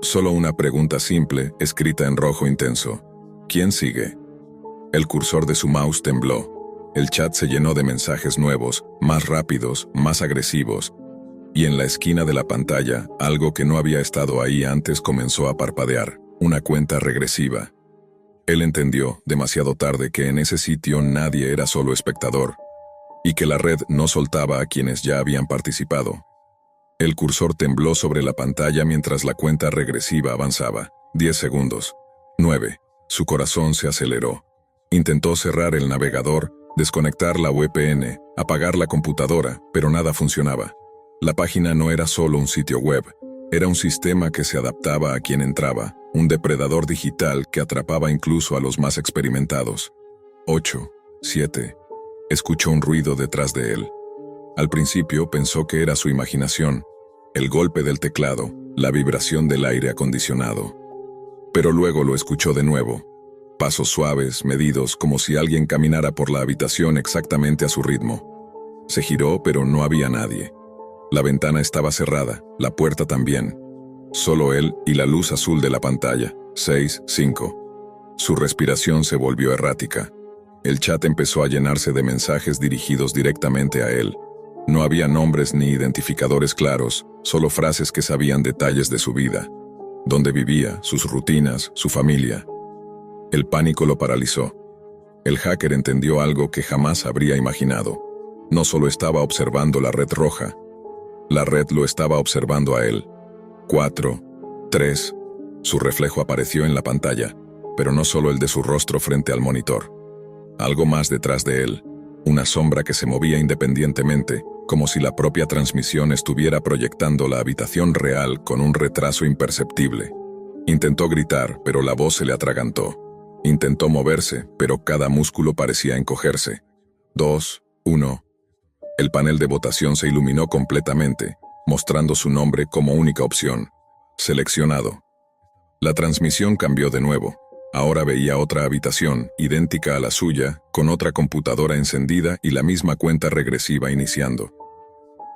Solo una pregunta simple, escrita en rojo intenso. ¿Quién sigue? El cursor de su mouse tembló. El chat se llenó de mensajes nuevos, más rápidos, más agresivos. Y en la esquina de la pantalla, algo que no había estado ahí antes comenzó a parpadear, una cuenta regresiva. Él entendió, demasiado tarde, que en ese sitio nadie era solo espectador, y que la red no soltaba a quienes ya habían participado. El cursor tembló sobre la pantalla mientras la cuenta regresiva avanzaba. 10 segundos. 9. Su corazón se aceleró. Intentó cerrar el navegador, desconectar la VPN, apagar la computadora, pero nada funcionaba. La página no era solo un sitio web, era un sistema que se adaptaba a quien entraba, un depredador digital que atrapaba incluso a los más experimentados. 8. 7. Escuchó un ruido detrás de él. Al principio pensó que era su imaginación, el golpe del teclado, la vibración del aire acondicionado. Pero luego lo escuchó de nuevo. Pasos suaves, medidos, como si alguien caminara por la habitación exactamente a su ritmo. Se giró, pero no había nadie. La ventana estaba cerrada, la puerta también. Solo él y la luz azul de la pantalla. 6, 5. Su respiración se volvió errática. El chat empezó a llenarse de mensajes dirigidos directamente a él. No había nombres ni identificadores claros, solo frases que sabían detalles de su vida. Dónde vivía, sus rutinas, su familia. El pánico lo paralizó. El hacker entendió algo que jamás habría imaginado. No solo estaba observando la red roja, la red lo estaba observando a él. 4, 3. Su reflejo apareció en la pantalla, pero no solo el de su rostro frente al monitor. Algo más detrás de él, una sombra que se movía independientemente, como si la propia transmisión estuviera proyectando la habitación real con un retraso imperceptible. Intentó gritar, pero la voz se le atragantó. Intentó moverse, pero cada músculo parecía encogerse. 2, 1. El panel de votación se iluminó completamente, mostrando su nombre como única opción. Seleccionado. La transmisión cambió de nuevo. Ahora veía otra habitación, idéntica a la suya, con otra computadora encendida y la misma cuenta regresiva iniciando.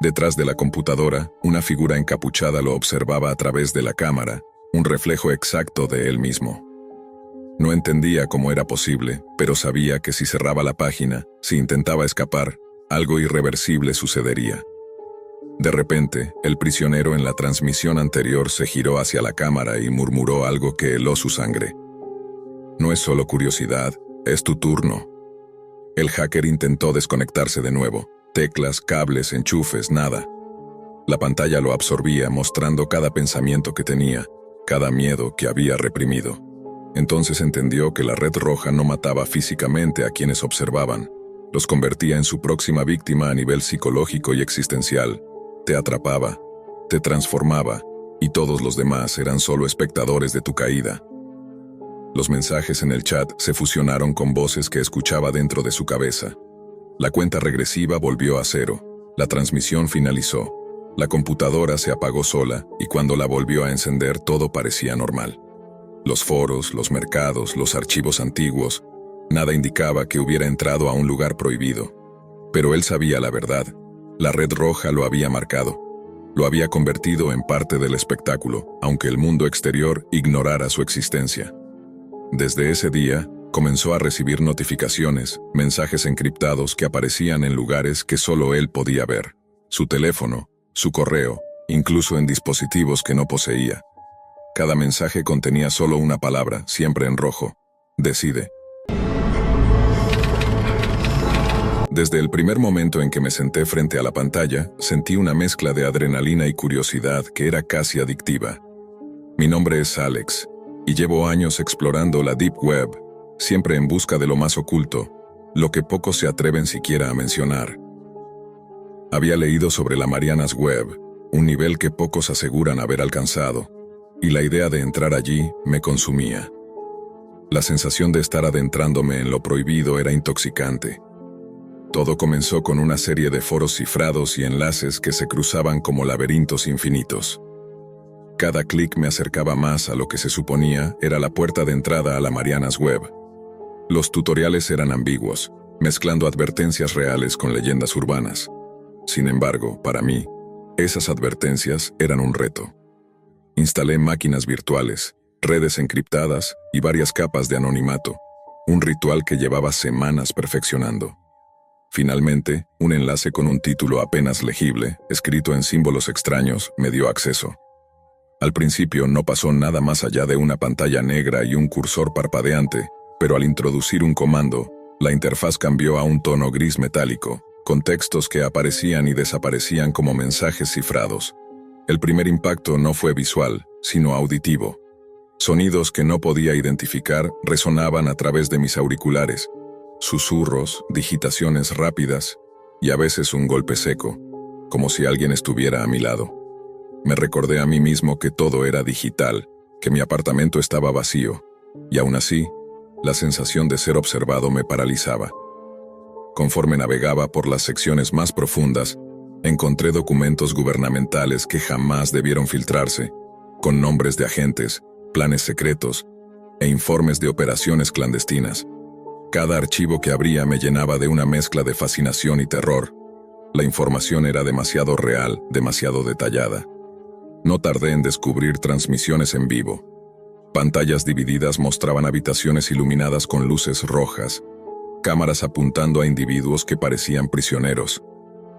Detrás de la computadora, una figura encapuchada lo observaba a través de la cámara, un reflejo exacto de él mismo. No entendía cómo era posible, pero sabía que si cerraba la página, si intentaba escapar, algo irreversible sucedería. De repente, el prisionero en la transmisión anterior se giró hacia la cámara y murmuró algo que heló su sangre. No es solo curiosidad, es tu turno. El hacker intentó desconectarse de nuevo. Teclas, cables, enchufes, nada. La pantalla lo absorbía, mostrando cada pensamiento que tenía, cada miedo que había reprimido. Entonces entendió que la red roja no mataba físicamente a quienes observaban, los convertía en su próxima víctima a nivel psicológico y existencial. Te atrapaba, te transformaba, y todos los demás eran solo espectadores de tu caída. Los mensajes en el chat se fusionaron con voces que escuchaba dentro de su cabeza. La cuenta regresiva volvió a cero. La transmisión finalizó. La computadora se apagó sola y cuando la volvió a encender todo parecía normal. Los foros, los mercados, los archivos antiguos, nada indicaba que hubiera entrado a un lugar prohibido. Pero él sabía la verdad. La red roja lo había marcado. Lo había convertido en parte del espectáculo, aunque el mundo exterior ignorara su existencia. Desde ese día, comenzó a recibir notificaciones, mensajes encriptados que aparecían en lugares que solo él podía ver. Su teléfono, su correo, incluso en dispositivos que no poseía. Cada mensaje contenía solo una palabra, siempre en rojo: decide. Desde el primer momento en que me senté frente a la pantalla, sentí una mezcla de adrenalina y curiosidad que era casi adictiva. Mi nombre es Alex, y llevo años explorando la Deep Web, siempre en busca de lo más oculto, lo que pocos se atreven siquiera a mencionar. Había leído sobre la Marianas Web, un nivel que pocos aseguran haber alcanzado, y la idea de entrar allí me consumía. La sensación de estar adentrándome en lo prohibido era intoxicante. Todo comenzó con una serie de foros cifrados y enlaces que se cruzaban como laberintos infinitos. Cada clic me acercaba más a lo que se suponía era la puerta de entrada a la Marianas Web. Los tutoriales eran ambiguos, mezclando advertencias reales con leyendas urbanas. Sin embargo, para mí, esas advertencias eran un reto. Instalé máquinas virtuales, redes encriptadas y varias capas de anonimato, un ritual que llevaba semanas perfeccionando. Finalmente, un enlace con un título apenas legible, escrito en símbolos extraños, me dio acceso. Al principio no pasó nada más allá de una pantalla negra y un cursor parpadeante, pero al introducir un comando, la interfaz cambió a un tono gris metálico, con textos que aparecían y desaparecían como mensajes cifrados. El primer impacto no fue visual, sino auditivo. Sonidos que no podía identificar resonaban a través de mis auriculares. Susurros, digitaciones rápidas y a veces un golpe seco, como si alguien estuviera a mi lado. Me recordé a mí mismo que todo era digital, que mi apartamento estaba vacío, y aún así, la sensación de ser observado me paralizaba. Conforme navegaba por las secciones más profundas, encontré documentos gubernamentales que jamás debieron filtrarse, con nombres de agentes, planes secretos e informes de operaciones clandestinas. Cada archivo que abría me llenaba de una mezcla de fascinación y terror. La información era demasiado real, demasiado detallada. No tardé en descubrir transmisiones en vivo. Pantallas divididas mostraban habitaciones iluminadas con luces rojas, cámaras apuntando a individuos que parecían prisioneros.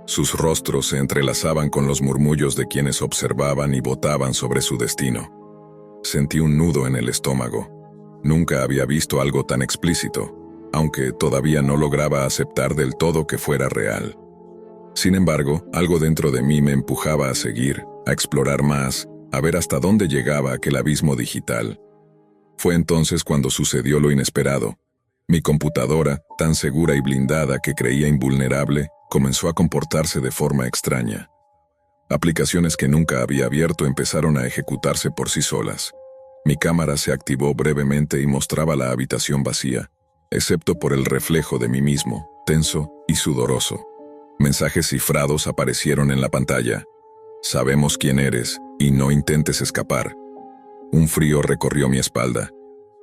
Sus rostros se entrelazaban con los murmullos de quienes observaban y votaban sobre su destino. Sentí un nudo en el estómago. Nunca había visto algo tan explícito, aunque todavía no lograba aceptar del todo que fuera real. Sin embargo, algo dentro de mí me empujaba a seguir, a explorar más, a ver hasta dónde llegaba aquel abismo digital. Fue entonces cuando sucedió lo inesperado. Mi computadora, tan segura y blindada que creía invulnerable, comenzó a comportarse de forma extraña. Aplicaciones que nunca había abierto empezaron a ejecutarse por sí solas. Mi cámara se activó brevemente y mostraba la habitación vacía, excepto por el reflejo de mí mismo, tenso y sudoroso. Mensajes cifrados aparecieron en la pantalla. Sabemos quién eres y no intentes escapar. Un frío recorrió mi espalda.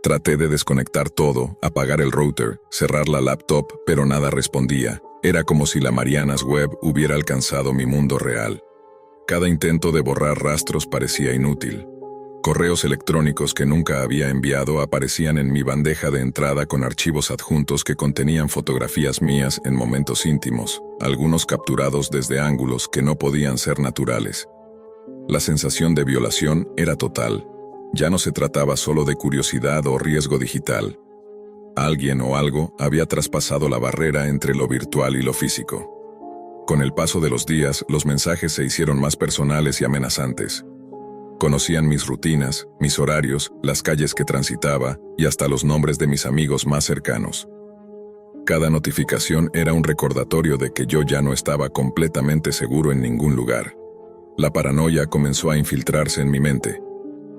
Traté de desconectar todo, apagar el router, cerrar la laptop, pero nada respondía. Era como si la Marianas Web hubiera alcanzado mi mundo real. Cada intento de borrar rastros parecía inútil. Correos electrónicos que nunca había enviado aparecían en mi bandeja de entrada con archivos adjuntos que contenían fotografías mías en momentos íntimos, algunos capturados desde ángulos que no podían ser naturales. La sensación de violación era total. Ya no se trataba solo de curiosidad o riesgo digital. Alguien o algo había traspasado la barrera entre lo virtual y lo físico. Con el paso de los días, los mensajes se hicieron más personales y amenazantes. Conocían mis rutinas, mis horarios, las calles que transitaba y hasta los nombres de mis amigos más cercanos. Cada notificación era un recordatorio de que yo ya no estaba completamente seguro en ningún lugar. La paranoia comenzó a infiltrarse en mi mente.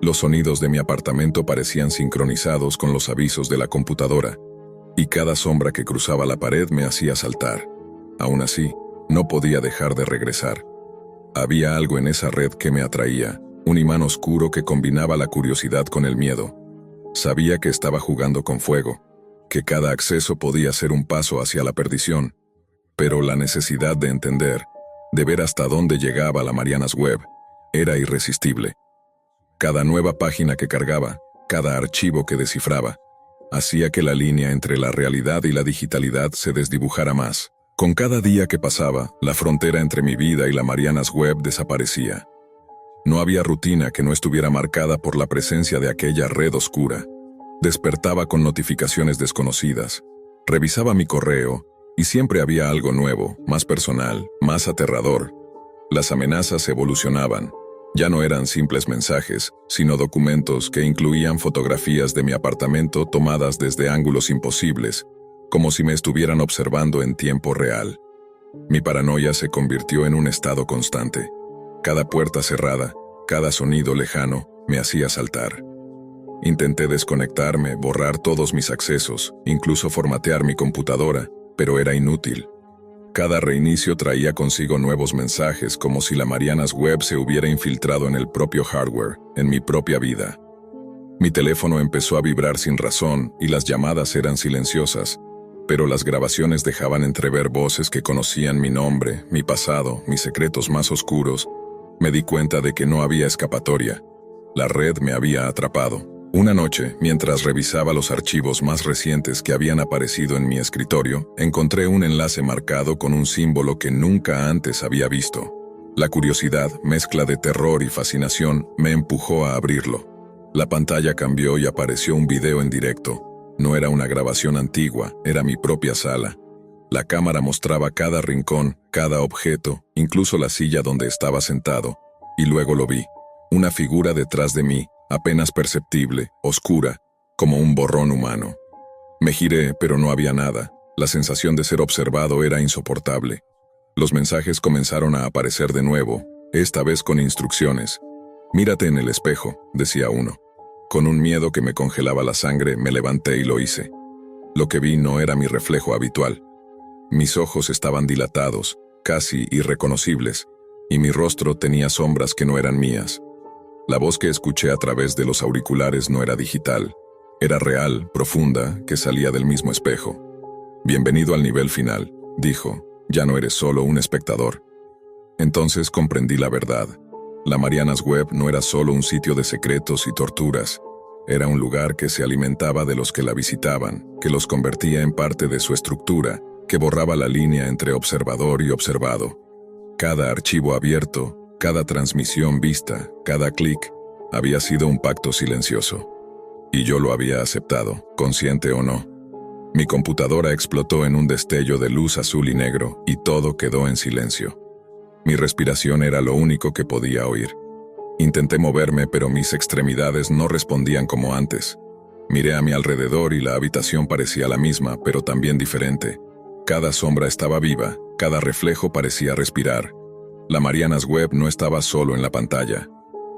Los sonidos de mi apartamento parecían sincronizados con los avisos de la computadora, y cada sombra que cruzaba la pared me hacía saltar. Aún así, no podía dejar de regresar. Había algo en esa red que me atraía, un imán oscuro que combinaba la curiosidad con el miedo. Sabía que estaba jugando con fuego, que cada acceso podía ser un paso hacia la perdición, pero la necesidad de entender, de ver hasta dónde llegaba la Marianas Web, era irresistible. Cada nueva página que cargaba, cada archivo que descifraba, hacía que la línea entre la realidad y la digitalidad se desdibujara más. Con cada día que pasaba, la frontera entre mi vida y la Marianas Web desaparecía. No había rutina que no estuviera marcada por la presencia de aquella red oscura. Despertaba con notificaciones desconocidas, revisaba mi correo, y siempre había algo nuevo, más personal, más aterrador. Las amenazas evolucionaban. Ya no eran simples mensajes, sino documentos que incluían fotografías de mi apartamento tomadas desde ángulos imposibles, como si me estuvieran observando en tiempo real. Mi paranoia se convirtió en un estado constante. Cada puerta cerrada, cada sonido lejano, me hacía saltar. Intenté desconectarme, borrar todos mis accesos, incluso formatear mi computadora, pero era inútil. Cada reinicio traía consigo nuevos mensajes, como si la Marianas Web se hubiera infiltrado en el propio hardware, en mi propia vida. Mi teléfono empezó a vibrar sin razón y las llamadas eran silenciosas, pero las grabaciones dejaban entrever voces que conocían mi nombre, mi pasado, mis secretos más oscuros. Me di cuenta de que no había escapatoria. La red me había atrapado. Una noche, mientras revisaba los archivos más recientes que habían aparecido en mi escritorio, encontré un enlace marcado con un símbolo que nunca antes había visto. La curiosidad, mezcla de terror y fascinación, me empujó a abrirlo. La pantalla cambió y apareció un video en directo. No era una grabación antigua, era mi propia sala. La cámara mostraba cada rincón, cada objeto, incluso la silla donde estaba sentado. Y luego lo vi. Una figura detrás de mí, apenas perceptible, oscura, como un borrón humano. Me giré, pero no había nada. La sensación de ser observado era insoportable. Los mensajes comenzaron a aparecer de nuevo, esta vez con instrucciones. «Mírate en el espejo», decía uno. Con un miedo que me congelaba la sangre, me levanté y lo hice. Lo que vi no era mi reflejo habitual. Mis ojos estaban dilatados, casi irreconocibles, y mi rostro tenía sombras que no eran mías. La voz que escuché a través de los auriculares no era digital. Era real, profunda, que salía del mismo espejo. «Bienvenido al nivel final», dijo. «Ya no eres solo un espectador». Entonces comprendí la verdad. La Marianas Web no era solo un sitio de secretos y torturas. Era un lugar que se alimentaba de los que la visitaban, que los convertía en parte de su estructura, que borraba la línea entre observador y observado. Cada archivo abierto, cada transmisión vista, cada clic, había sido un pacto silencioso. Y yo lo había aceptado, consciente o no. Mi computadora explotó en un destello de luz azul y negro, y todo quedó en silencio. Mi respiración era lo único que podía oír. Intenté moverme, pero mis extremidades no respondían como antes. Miré a mi alrededor y la habitación parecía la misma, pero también diferente. Cada sombra estaba viva, cada reflejo parecía respirar. La Marianas Web no estaba solo en la pantalla.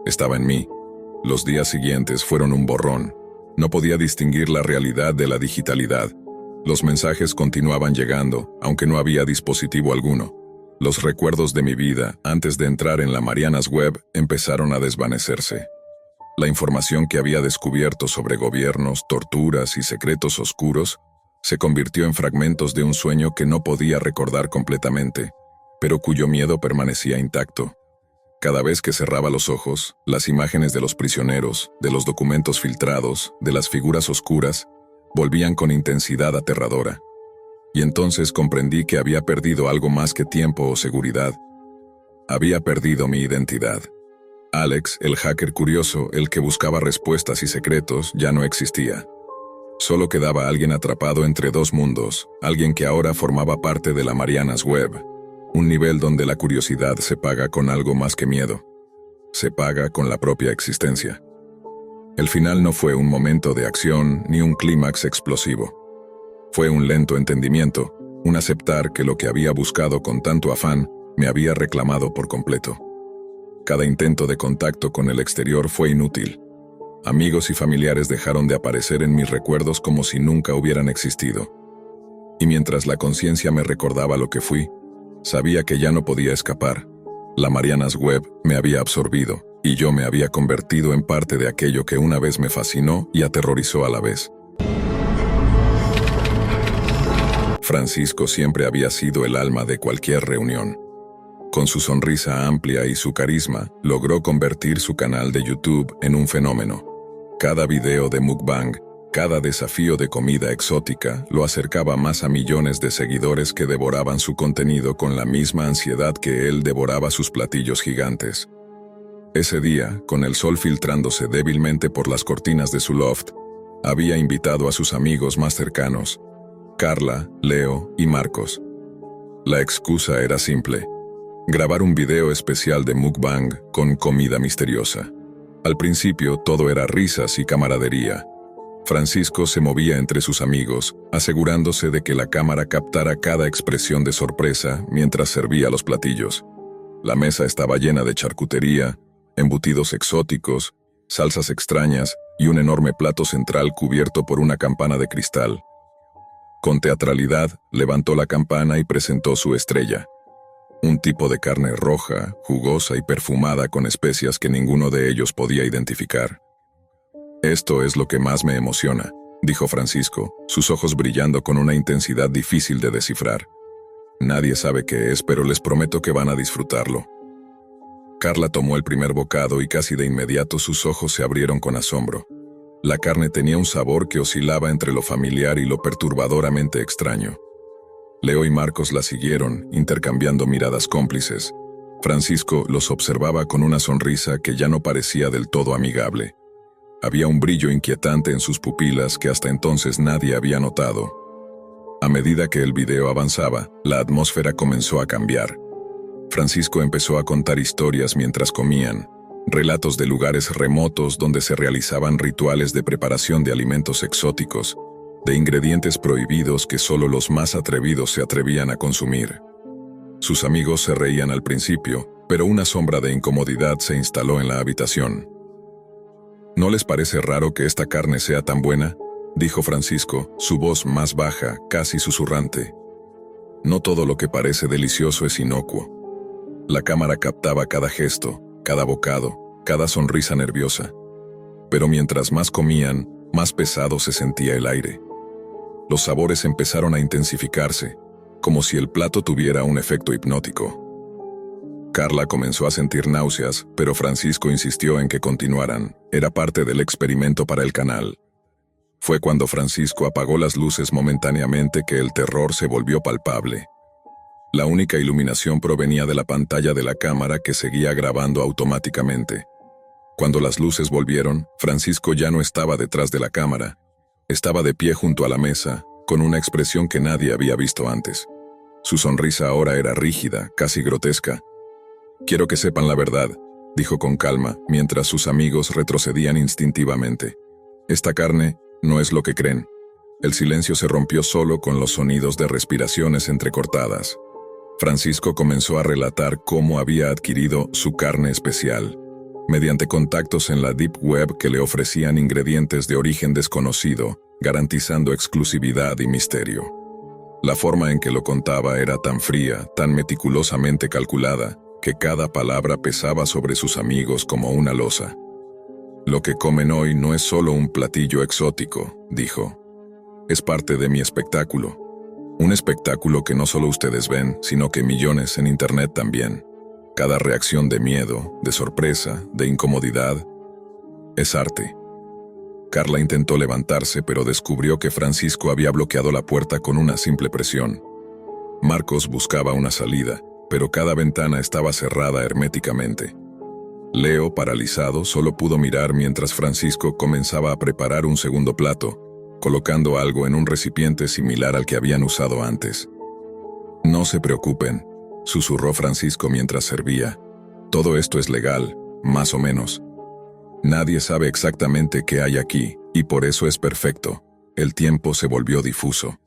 Estaba en mí. Los días siguientes fueron un borrón. No podía distinguir la realidad de la digitalidad. Los mensajes continuaban llegando, aunque no había dispositivo alguno. Los recuerdos de mi vida, antes de entrar en la Marianas Web, empezaron a desvanecerse. La información que había descubierto sobre gobiernos, torturas y secretos oscuros se convirtió en fragmentos de un sueño que no podía recordar completamente, pero cuyo miedo permanecía intacto. Cada vez que cerraba los ojos, las imágenes de los prisioneros, de los documentos filtrados, de las figuras oscuras, volvían con intensidad aterradora. Y entonces comprendí que había perdido algo más que tiempo o seguridad. Había perdido mi identidad. Alex, el hacker curioso, el que buscaba respuestas y secretos, ya no existía. Solo quedaba alguien atrapado entre dos mundos, alguien que ahora formaba parte de la Marianas Web, un nivel donde la curiosidad se paga con algo más que miedo. Se paga con la propia existencia. El final no fue un momento de acción ni un clímax explosivo. Fue un lento entendimiento, un aceptar que lo que había buscado con tanto afán me había reclamado por completo. Cada intento de contacto con el exterior fue inútil. Amigos y familiares dejaron de aparecer en mis recuerdos como si nunca hubieran existido. Y mientras la conciencia me recordaba lo que fui, sabía que ya no podía escapar. La Marianas Web me había absorbido, y yo me había convertido en parte de aquello que una vez me fascinó y aterrorizó a la vez. Francisco siempre había sido el alma de cualquier reunión. Con su sonrisa amplia y su carisma, logró convertir su canal de YouTube en un fenómeno. Cada video de mukbang, cada desafío de comida exótica, lo acercaba más a millones de seguidores que devoraban su contenido con la misma ansiedad que él devoraba sus platillos gigantes. Ese día, con el sol filtrándose débilmente por las cortinas de su loft, había invitado a sus amigos más cercanos, Carla, Leo y Marcos. La excusa era simple: grabar un video especial de mukbang con comida misteriosa. Al principio todo era risas y camaradería. Francisco se movía entre sus amigos, asegurándose de que la cámara captara cada expresión de sorpresa mientras servía los platillos. La mesa estaba llena de charcutería, embutidos exóticos, salsas extrañas y un enorme plato central cubierto por una campana de cristal. Con teatralidad, levantó la campana y presentó su estrella. Un tipo de carne roja, jugosa y perfumada con especias que ninguno de ellos podía identificar. «Esto es lo que más me emociona», dijo Francisco, sus ojos brillando con una intensidad difícil de descifrar. «Nadie sabe qué es, pero les prometo que van a disfrutarlo». Carla tomó el primer bocado y casi de inmediato sus ojos se abrieron con asombro. La carne tenía un sabor que oscilaba entre lo familiar y lo perturbadoramente extraño. Leo y Marcos la siguieron, intercambiando miradas cómplices. Francisco los observaba con una sonrisa que ya no parecía del todo amigable. Había un brillo inquietante en sus pupilas que hasta entonces nadie había notado. A medida que el video avanzaba, la atmósfera comenzó a cambiar. Francisco empezó a contar historias mientras comían, relatos de lugares remotos donde se realizaban rituales de preparación de alimentos exóticos, de ingredientes prohibidos que solo los más atrevidos se atrevían a consumir. Sus amigos se reían al principio, pero una sombra de incomodidad se instaló en la habitación. «¿No les parece raro que esta carne sea tan buena?», dijo Francisco, su voz más baja, casi susurrante. «No todo lo que parece delicioso es inocuo». La cámara captaba cada gesto, cada bocado, cada sonrisa nerviosa. Pero mientras más comían, más pesado se sentía el aire. Los sabores empezaron a intensificarse, como si el plato tuviera un efecto hipnótico. Carla comenzó a sentir náuseas, pero Francisco insistió en que continuaran. Era parte del experimento para el canal. Fue cuando Francisco apagó las luces momentáneamente que el terror se volvió palpable. La única iluminación provenía de la pantalla de la cámara que seguía grabando automáticamente. Cuando las luces volvieron, Francisco ya no estaba detrás de la cámara. Estaba de pie junto a la mesa, con una expresión que nadie había visto antes. Su sonrisa ahora era rígida, casi grotesca. «Quiero que sepan la verdad», dijo con calma, mientras sus amigos retrocedían instintivamente. «Esta carne no es lo que creen». El silencio se rompió solo con los sonidos de respiraciones entrecortadas. Francisco comenzó a relatar cómo había adquirido su carne especial, mediante contactos en la Deep Web que le ofrecían ingredientes de origen desconocido, garantizando exclusividad y misterio. La forma en que lo contaba era tan fría, tan meticulosamente calculada, que cada palabra pesaba sobre sus amigos como una losa. «Lo que comen hoy no es solo un platillo exótico», dijo. «Es parte de mi espectáculo. Un espectáculo que no solo ustedes ven, sino que millones en internet también. Cada reacción de miedo, de sorpresa, de incomodidad, es arte». Carla intentó levantarse, pero descubrió que Francisco había bloqueado la puerta con una simple presión. Marcos buscaba una salida, pero cada ventana estaba cerrada herméticamente. Leo, paralizado, solo pudo mirar mientras Francisco comenzaba a preparar un segundo plato, colocando algo en un recipiente similar al que habían usado antes. «No se preocupen», susurró Francisco mientras servía. «Todo esto es legal, más o menos. Nadie sabe exactamente qué hay aquí, y por eso es perfecto». El tiempo se volvió difuso.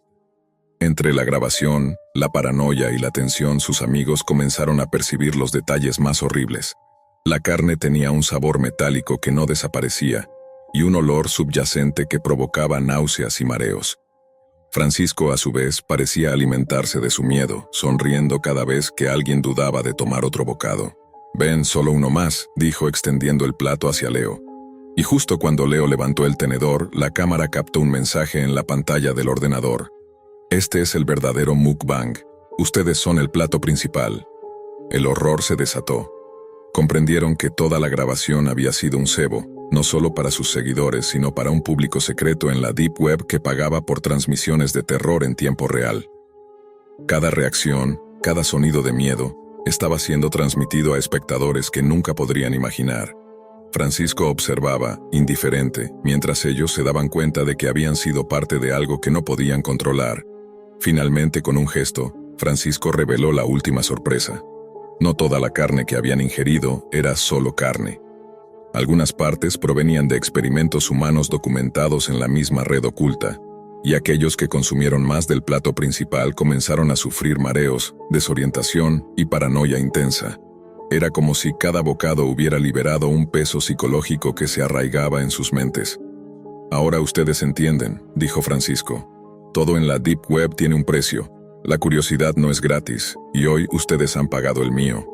Entre la grabación, la paranoia y la tensión, sus amigos comenzaron a percibir los detalles más horribles. La carne tenía un sabor metálico que no desaparecía, y un olor subyacente que provocaba náuseas y mareos. Francisco, a su vez, parecía alimentarse de su miedo, sonriendo cada vez que alguien dudaba de tomar otro bocado. «Ven, solo uno más», dijo extendiendo el plato hacia Leo. Y justo cuando Leo levantó el tenedor, la cámara captó un mensaje en la pantalla del ordenador. «Este es el verdadero mukbang. Ustedes son el plato principal». El horror se desató. Comprendieron que toda la grabación había sido un cebo, no solo para sus seguidores, sino para un público secreto en la Deep Web que pagaba por transmisiones de terror en tiempo real. Cada reacción, cada sonido de miedo, estaba siendo transmitido a espectadores que nunca podrían imaginar. Francisco observaba, indiferente, mientras ellos se daban cuenta de que habían sido parte de algo que no podían controlar. Finalmente, con un gesto, Francisco reveló la última sorpresa. No toda la carne que habían ingerido era solo carne. Algunas partes provenían de experimentos humanos documentados en la misma red oculta, y aquellos que consumieron más del plato principal comenzaron a sufrir mareos, desorientación y paranoia intensa. Era como si cada bocado hubiera liberado un peso psicológico que se arraigaba en sus mentes. «Ahora ustedes entienden», dijo Francisco. «Todo en la Deep Web tiene un precio. La curiosidad no es gratis, y hoy ustedes han pagado el mío».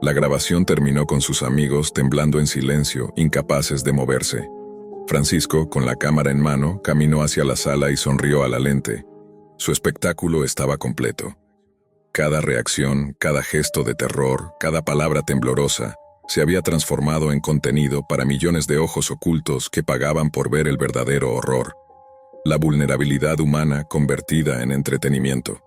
La grabación terminó con sus amigos temblando en silencio, incapaces de moverse. Francisco, con la cámara en mano, caminó hacia la sala y sonrió a la lente. Su espectáculo estaba completo. Cada reacción, cada gesto de terror, cada palabra temblorosa, se había transformado en contenido para millones de ojos ocultos que pagaban por ver el verdadero horror. La vulnerabilidad humana convertida en entretenimiento.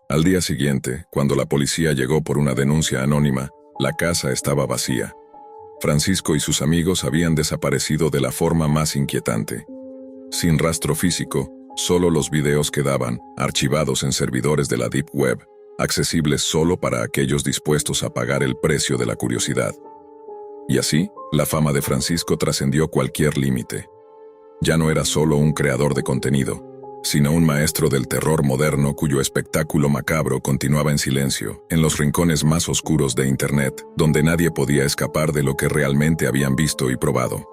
Al día siguiente, cuando la policía llegó por una denuncia anónima, la casa estaba vacía. Francisco y sus amigos habían desaparecido de la forma más inquietante. Sin rastro físico, solo los videos quedaban, archivados en servidores de la Deep Web, accesibles solo para aquellos dispuestos a pagar el precio de la curiosidad. Y así, la fama de Francisco trascendió cualquier límite. Ya no era solo un creador de contenido, sino un maestro del terror moderno cuyo espectáculo macabro continuaba en silencio, en los rincones más oscuros de Internet, donde nadie podía escapar de lo que realmente habían visto y probado.